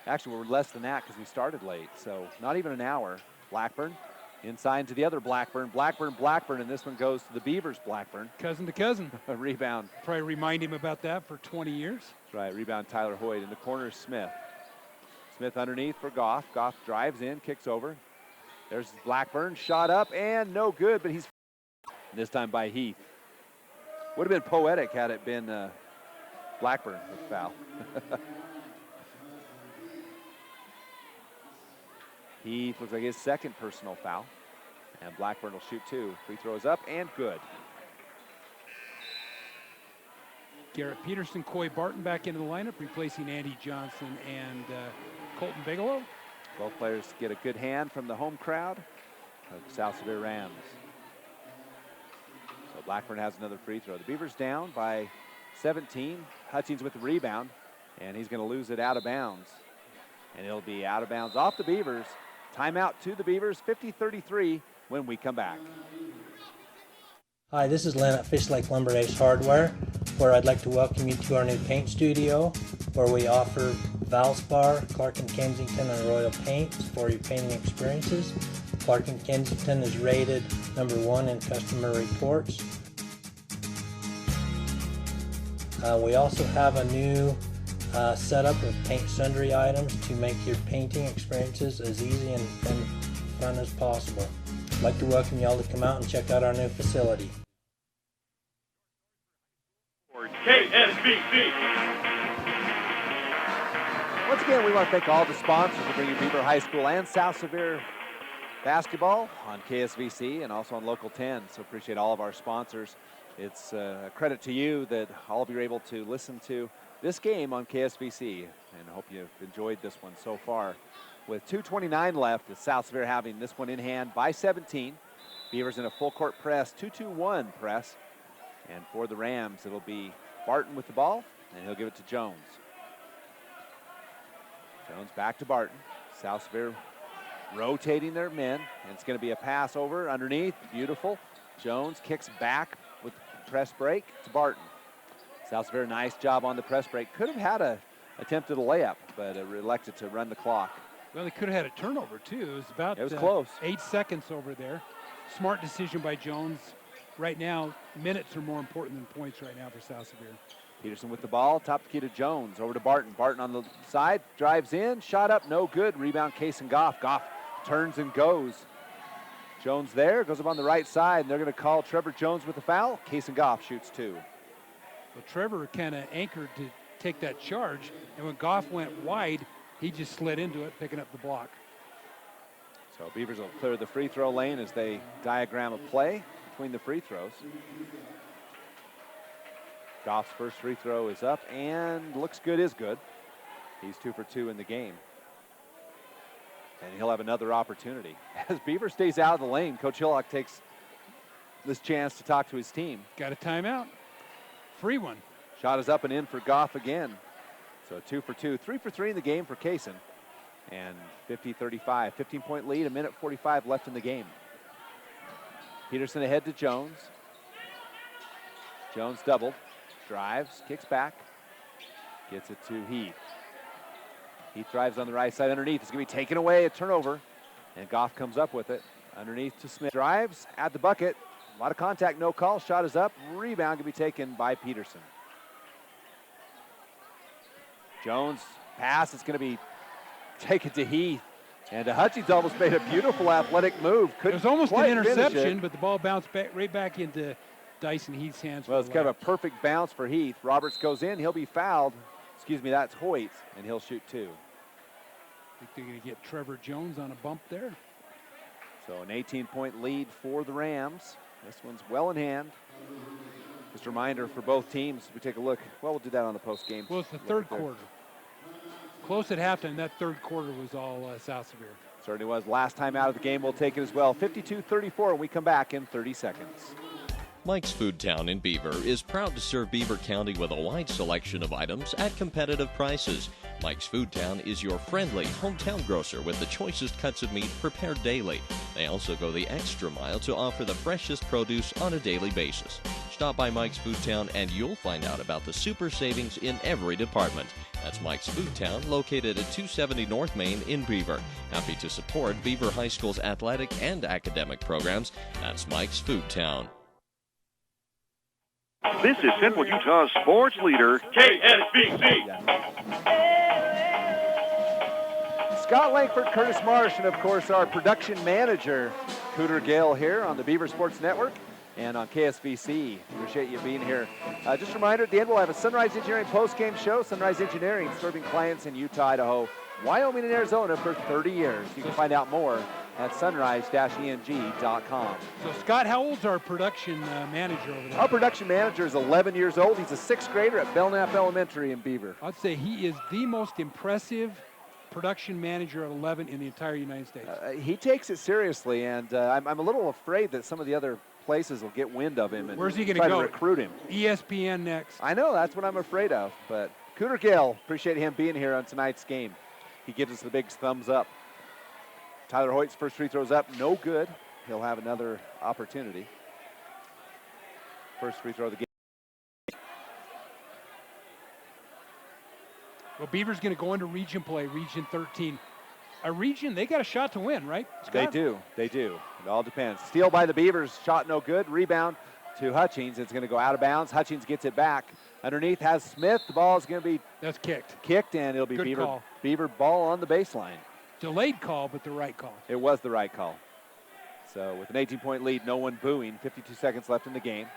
Actually, we're less than that because we started late, so not even an hour. Blackburn inside to the other Blackburn. Blackburn, and this one goes to the Beavers Blackburn. Cousin to cousin. A rebound. Probably remind him about that for 20 years. That's right, rebound Tyler Hoyt. In the corner is Smith. Smith underneath for Goff. Goff drives in, kicks over. There's Blackburn, shot up and no good, but he's this time by Heath. Would have been poetic had it been Blackburn with the foul. Heath looks like his second personal foul. And Blackburn will shoot 2. Free throws up and good. Garrett Peterson, Coy Barton back into the lineup, replacing Andy Johnson and Colton Bigelow. Both players get a good hand from the home crowd of the South Sevier Rams. So Blackburn has another free throw. The Beavers down by 17. Hutchings with the rebound, and he's going to lose it out of bounds. And it'll be out of bounds off the Beavers. Timeout to the Beavers, 50-33 when we come back. Hi, this is Len at Fish Lake Lumber Ace Hardware, where I'd like to welcome you to our new paint studio, where we offer Valspar, Clark & Kensington, and Royal paints for your painting experiences. Clark & Kensington is rated #1 in customer reports. We also have a new setup of paint sundry items to make your painting experiences as easy and fun as possible. I'd like to welcome you all to come out and check out our new facility. KSBC. Once again, we want to thank all the sponsors for bringing Beaver High School and South Sevier basketball on KSVC and also on Local 10. So appreciate all of our sponsors. It's a credit to you that all of you are able to listen to this game on KSVC, and I hope you've enjoyed this one so far. With 2:29 left, the South Sevier having this one in hand by 17. Beavers in a full court press, 2-2-1 press. And for the Rams, it'll be Barton with the ball, and he'll give it to Jones. Jones back to Barton. South Sevier rotating their men, and it's going to be a pass over underneath. Beautiful. Jones kicks back with press break to Barton. South Sevier, nice job on the press break. Could have had attempted a layup, but elected to run the clock. Well, they could have had a turnover, too. It was close. 8 seconds over there. Smart decision by Jones. Right now, minutes are more important than points right now for South Sevier. Peterson with the ball, top key to Jones, over to Barton. Barton on the side, drives in, shot up, no good. Rebound, Case and Goff. Goff turns and goes. Jones there, goes up on the right side, and they're going to call Trevor Jones with the foul. Case and Goff shoots 2. Well, Trevor kind of anchored to take that charge, and when Goff went wide, he just slid into it, picking up the block. So Beavers will clear the free throw lane as they diagram a play between the free throws. Goff's first free throw is up and looks good, is good. He's 2 for 2 in the game. And he'll have another opportunity. As Beaver stays out of the lane, Coach Hillock takes this chance to talk to his team. Got a timeout. Free one. Shot is up and in for Goff again. So 2 for 2, 3 for 3 in the game for Kaysen. And 50-35, 15-point lead, 1:45 left in the game. Peterson ahead to Jones. Jones doubled, drives, kicks back, gets it to Heath. Heath drives on the right side underneath. It's going to be taken away, a turnover. And Goff comes up with it. Underneath to Smith. Drives at the bucket. A lot of contact, no call. Shot is up. Rebound can be taken by Peterson. Jones pass. It's going to be taken to Heath. And Hutchins almost made a beautiful athletic move. It was almost an interception, but the ball bounced right back into Dyson Heath's hands. Well, it's kind of a perfect bounce for Heath. Roberts goes in. He'll be fouled. Excuse me, that's Hoyt, and he'll shoot 2. I think they're going to get Trevor Jones on a bump there. So an 18-point lead for the Rams. This one's well in hand. Just a reminder for both teams, we take a look. Well, we'll do that on the post game. Well, it's the third quarter. Close at halftime. That third quarter was all South Sevier. Certainly was. Last time out of the game, we'll take it as well. 52-34, and we come back in 30 seconds. Mike's Food Town in Beaver is proud to serve Beaver County with a wide selection of items at competitive prices. Mike's Food Town is your friendly hometown grocer with the choicest cuts of meat prepared daily. They also go the extra mile to offer the freshest produce on a daily basis. Stop by Mike's Food Town and you'll find out about the super savings in every department. That's Mike's Food Town, located at 270 North Main in Beaver. Happy to support Beaver High School's athletic and academic programs. That's Mike's Food Town. This is Central Utah's sports leader, KSBC. Scott Langford, Curtis Marsh, and of course our production manager, Cooter Gale, here on the Beaver Sports Network and on KSBC. Appreciate you being here. Just a reminder, at the end we'll have a Sunrise Engineering post-game show. Sunrise Engineering serving clients in Utah, Idaho, Wyoming, and Arizona for 30 years. You can find out more at sunrise-eng.com. So, Scott, how old's our production manager over there? Our production manager is 11 years old. He's a 6th grader at Belknap Elementary in Beaver. I'd say he is the most impressive production manager at 11 in the entire United States. He takes it seriously, and I'm a little afraid that some of the other places will get wind of him and Where's he going try to go? To recruit him. ESPN next. I know, that's what I'm afraid of. But Cooter Gale, appreciate him being here on tonight's game. He gives us the big thumbs up. Tyler Hoyt's first free throw's up, no good. He'll have another opportunity. First free throw of the game. Well, Beaver's going to go into region play, Region 13. A region, they got a shot to win, right, Scott? They do. It all depends. Steal by the Beavers, shot no good. Rebound to Hutchins. It's going to go out of bounds. Hutchins gets it back. Underneath has Smith. The ball is going to be That's kicked, and it'll be Good Beaver call. Beaver ball on the baseline. Delayed call, but the right call. It was the right call. So with an 18-point lead, no one booing. 52 seconds left in the game.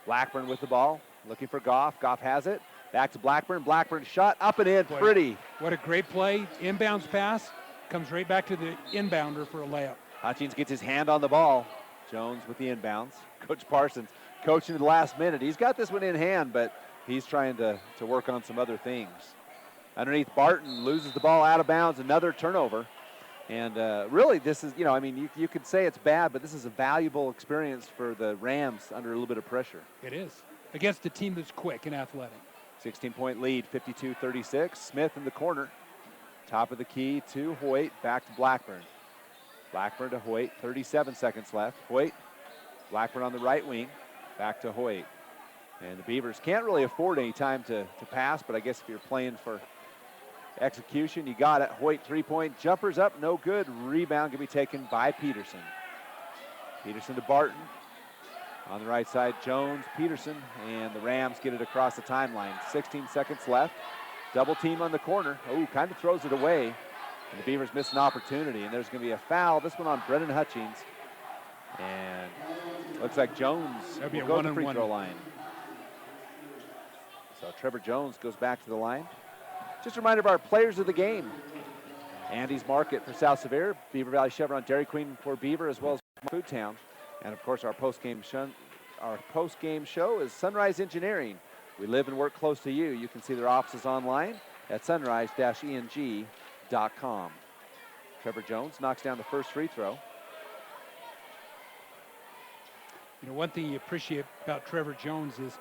Blackburn with the ball, looking for Goff. Goff has it. Back to Blackburn. Blackburn shot up and in, Boy, pretty. What a great play. Inbounds pass. Comes right back to the inbounder for a layup. Hutchins gets his hand on the ball. Jones with the inbounds. Coach Parsons coaching to the last minute. He's got this one in hand, but he's trying to work on some other things. Underneath, Barton loses the ball out of bounds. Another turnover. And really, this is, you could say it's bad, but this is a valuable experience for the Rams under a little bit of pressure. It is. Against a team that's quick and athletic. 16-point lead, 52-36. Smith in the corner. Top of the key to Hoyt. Back to Blackburn. Blackburn to Hoyt. 37 seconds left. Hoyt. Blackburn on the right wing. Back to Hoyt. And the Beavers can't really afford any time to pass, but I guess if you're playing for execution, you got it. Hoyt, three-point jumpers up, no good. Rebound can be taken by Peterson. Peterson to Barton. On the right side, Jones, Peterson, and the Rams get it across the timeline. 16 seconds left. Double team on the corner. Oh, kind of throws it away. And the Beavers miss an opportunity, and there's going to be a foul. This one on Brennan Hutchins. And looks like Jones will go to the free throw line. So Trevor Jones goes back to the line. Just a reminder of our players of the game. Andy's Market for South Sevier, Beaver Valley Chevron Dairy Queen for Beaver, as well as Food Town. And of course, our post-game show is Sunrise Engineering. We live and work close to you. You can see their offices online at sunrise-eng.com. Trevor Jones knocks down the first free throw. You know, one thing you appreciate about Trevor Jones is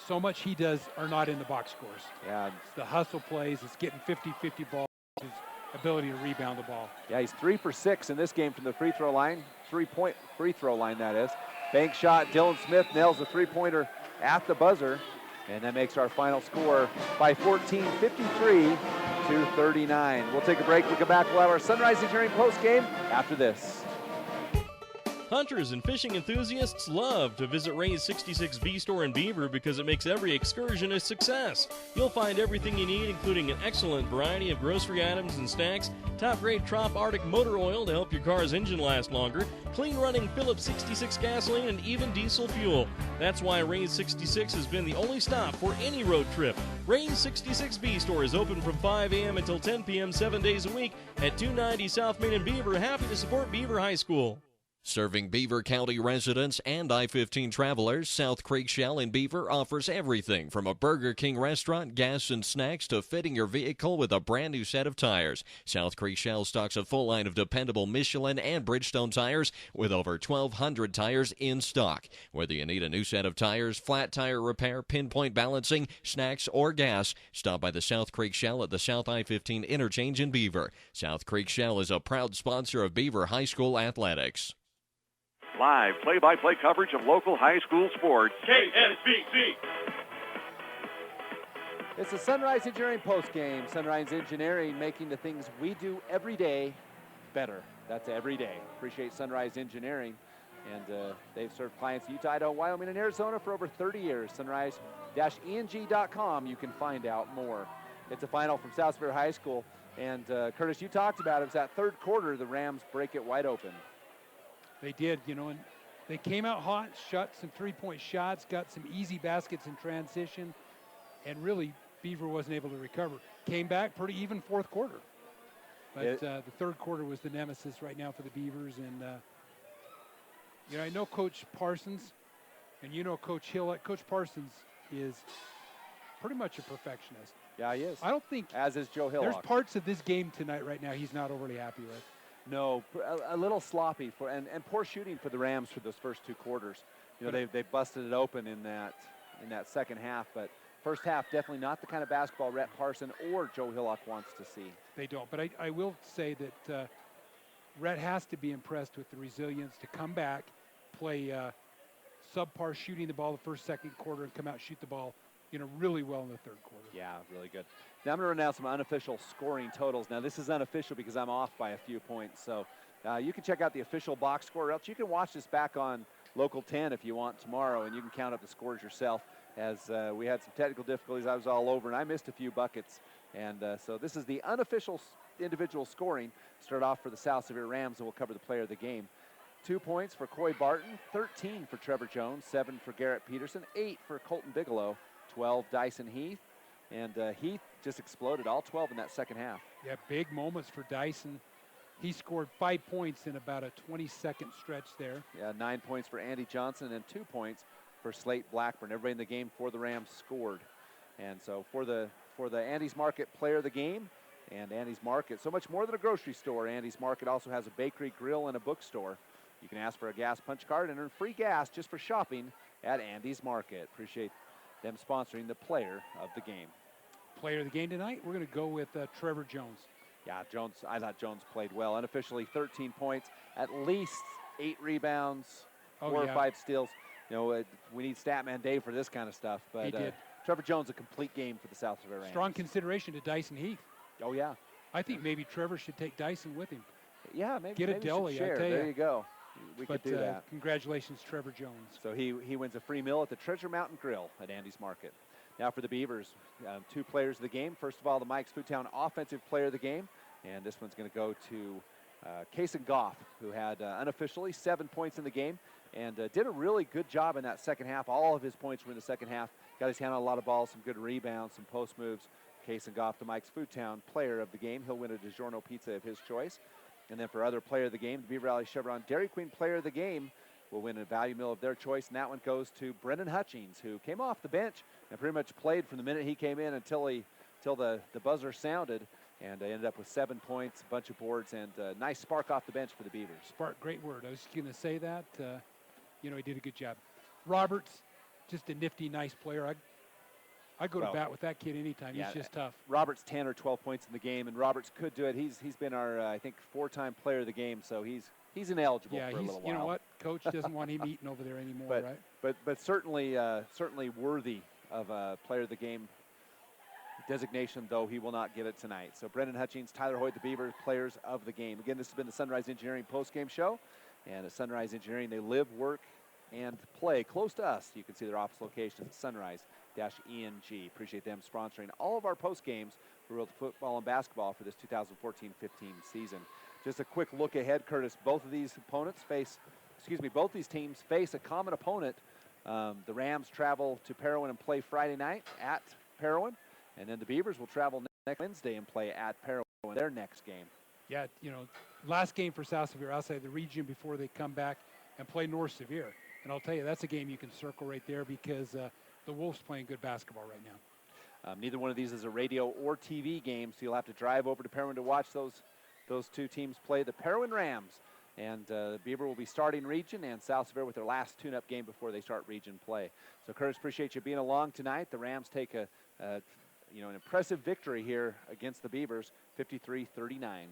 so much he does are not in the box scores. Yeah. It's the hustle plays, it's getting 50-50 ball, his ability to rebound the ball. Yeah, he's 3 for 6 in this game from the free throw line. 3-point free throw line, that is. Bank shot, Dylan Smith nails the three-pointer at the buzzer. And that makes our final score by 14, 53-39. We'll take a break. We'll come back. We'll have our Sunrise Engineering post game after this. Hunters and fishing enthusiasts love to visit Ray's 66B store in Beaver because it makes every excursion a success. You'll find everything you need, including an excellent variety of grocery items and snacks, top-grade Trop Arctic motor oil to help your car's engine last longer, clean-running Phillips 66 gasoline, and even diesel fuel. That's why Ray's 66 has been the only stop for any road trip. Ray's 66B store is open from 5 a.m. until 10 p.m. 7 days a week at 290 South Main in Beaver. Happy to support Beaver High School. Serving Beaver County residents and I-15 travelers, South Creek Shell in Beaver offers everything from a Burger King restaurant, gas and snacks, to fitting your vehicle with a brand new set of tires. South Creek Shell stocks a full line of dependable Michelin and Bridgestone tires with over 1,200 tires in stock. Whether you need a new set of tires, flat tire repair, pinpoint balancing, snacks, or gas, stop by the South Creek Shell at the South I-15 interchange in Beaver. South Creek Shell is a proud sponsor of Beaver High School athletics. Live play-by-play coverage of local high school sports. KSBC. It's the Sunrise Engineering postgame. Sunrise Engineering making the things we do every day better. That's every day. Appreciate Sunrise Engineering. And they've served clients in Utah, Idaho, Wyoming, and Arizona for over 30 years. Sunrise-eng.com. You can find out more. It's a final from South Sevier High School. And Curtis, you talked about it. It was that third quarter, the Rams break it wide open. They did, you know, and they came out hot, shot some three-point shots, got some easy baskets in transition, and really Beaver wasn't able to recover. Came back pretty even fourth quarter. But the third quarter was the nemesis right now for the Beavers. And, you know, I know Coach Parsons, and you know Coach Hill. Coach Parsons is pretty much a perfectionist. Yeah, he is. I don't think, as is Joe Hill. There's parts of this game tonight right now he's not overly happy with. No, a little sloppy and poor shooting for the Rams for those first two quarters. You know, they busted it open in that second half, but first half definitely not the kind of basketball Rhett Parson or Joe Hillock wants to see. They don't, but I will say that Rhett has to be impressed with the resilience to come back, play subpar shooting the ball the first, second quarter, and come out and shoot the ball, you know, really well in the third quarter. Yeah, really good. Now I'm going to run down some unofficial scoring totals. Now this is unofficial because I'm off by a few points. So you can check out the official box score, or else you can watch this back on Local 10 if you want tomorrow, and you can count up the scores yourself. As we had some technical difficulties, I was all over, and I missed a few buckets. And so this is the unofficial individual scoring. Start off for the South Sevier Rams, and we'll cover the player of the game. 2 points for Coy Barton, 13 for Trevor Jones, 7 for Garrett Peterson, 8 for Colton Bigelow, 12 Dyson Heath. And Heath just exploded, all 12 in that second half. Yeah, big moments for Dyson. He scored 5 points in about a 20-second stretch there. Yeah, 9 points for Andy Johnson and 2 points for Slate Blackburn. Everybody in the game for the Rams scored. And so for the Andy's Market player of the game, and Andy's Market, so much more than a grocery store. Andy's Market also has a bakery, grill, and a bookstore. You can ask for a gas punch card and earn free gas just for shopping at Andy's Market. Appreciate them sponsoring the player of the game. Player of the game tonight, we're going to go with Trevor Jones. Yeah, Jones. I thought Jones played well. Unofficially 13 points, at least 8 rebounds, 4 or 5 steals. You know, we need Statman Dave for this kind of stuff. But he did. Trevor Jones, a complete game for the South Sevier Rams. Strong consideration to Dyson Heath. Oh, yeah. I think maybe Trevor should take Dyson with him. Yeah, maybe. Get a deli, I tell you. There you go. We could do that. Congratulations, Trevor Jones. So he wins a free meal at the Treasure Mountain Grill at Andy's Market. Now for the Beavers, 2 players of the game. First of all, the Mike's Foodtown Offensive Player of the Game. And this one's going to go to Kason Goff, who had unofficially 7 points in the game and did a really good job in that second half. All of his points were in the second half. Got his hand on a lot of balls, some good rebounds, some post moves. Kason Goff, the Mike's Foodtown Player of the Game. He'll win a DiGiorno pizza of his choice. And then for other Player of the Game, the Beaver Valley Chevron Dairy Queen Player of the Game will win a value meal of their choice, and that one goes to Brendan Hutchings, who came off the bench and pretty much played from the minute he came in until he till the buzzer sounded, and they ended up with 7 points, a bunch of boards, and a nice spark off the bench for the Beavers. Spark, great word. I was going to say that. He did a good job. Roberts, just a nifty, nice player. I'd go to bat with that kid anytime. Yeah, he's just tough. Roberts 10 or 12 points in the game, and Roberts could do it. He's been our, I think, 4-time player of the game, so he's ineligible for a little while. You know what? Coach doesn't want him eating over there anymore, right? But certainly worthy of a player of the game designation, though he will not get it tonight. So Brendan Hutchings, Tyler Hoyt, the Beavers, players of the game. Again, this has been the Sunrise Engineering postgame show. And at Sunrise Engineering, they live, work, and play close to us. You can see their office location at Sunrise-ENG. Appreciate them sponsoring all of our post games for real football and basketball for this 2014-15 season. Just a quick look ahead, Curtis. Both these teams face a common opponent. The Rams travel to Parowan and play Friday night at Parowan, and then the Beavers will travel next Wednesday and play at Parowan in their next game. Yeah, last game for South Sevier outside the region before they come back and play North Sevier. And I'll tell you, that's a game you can circle right there because the Wolves playing good basketball right now. Neither one of these is a radio or TV game, so you'll have to drive over to Parowan to watch those two teams play. The Parowan Rams and Beaver will be starting region, and South Sevier with their last tune-up game before they start region play. So, Curtis, appreciate you being along tonight. The Rams take an impressive victory here against the Beavers, 53-39.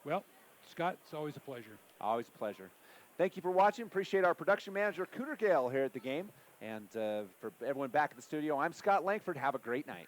Well, Scott, it's always a pleasure. Always a pleasure. Thank you for watching. Appreciate our production manager, Cooter Gale, here at the game. And for everyone back at the studio, I'm Scott Langford. Have a great night.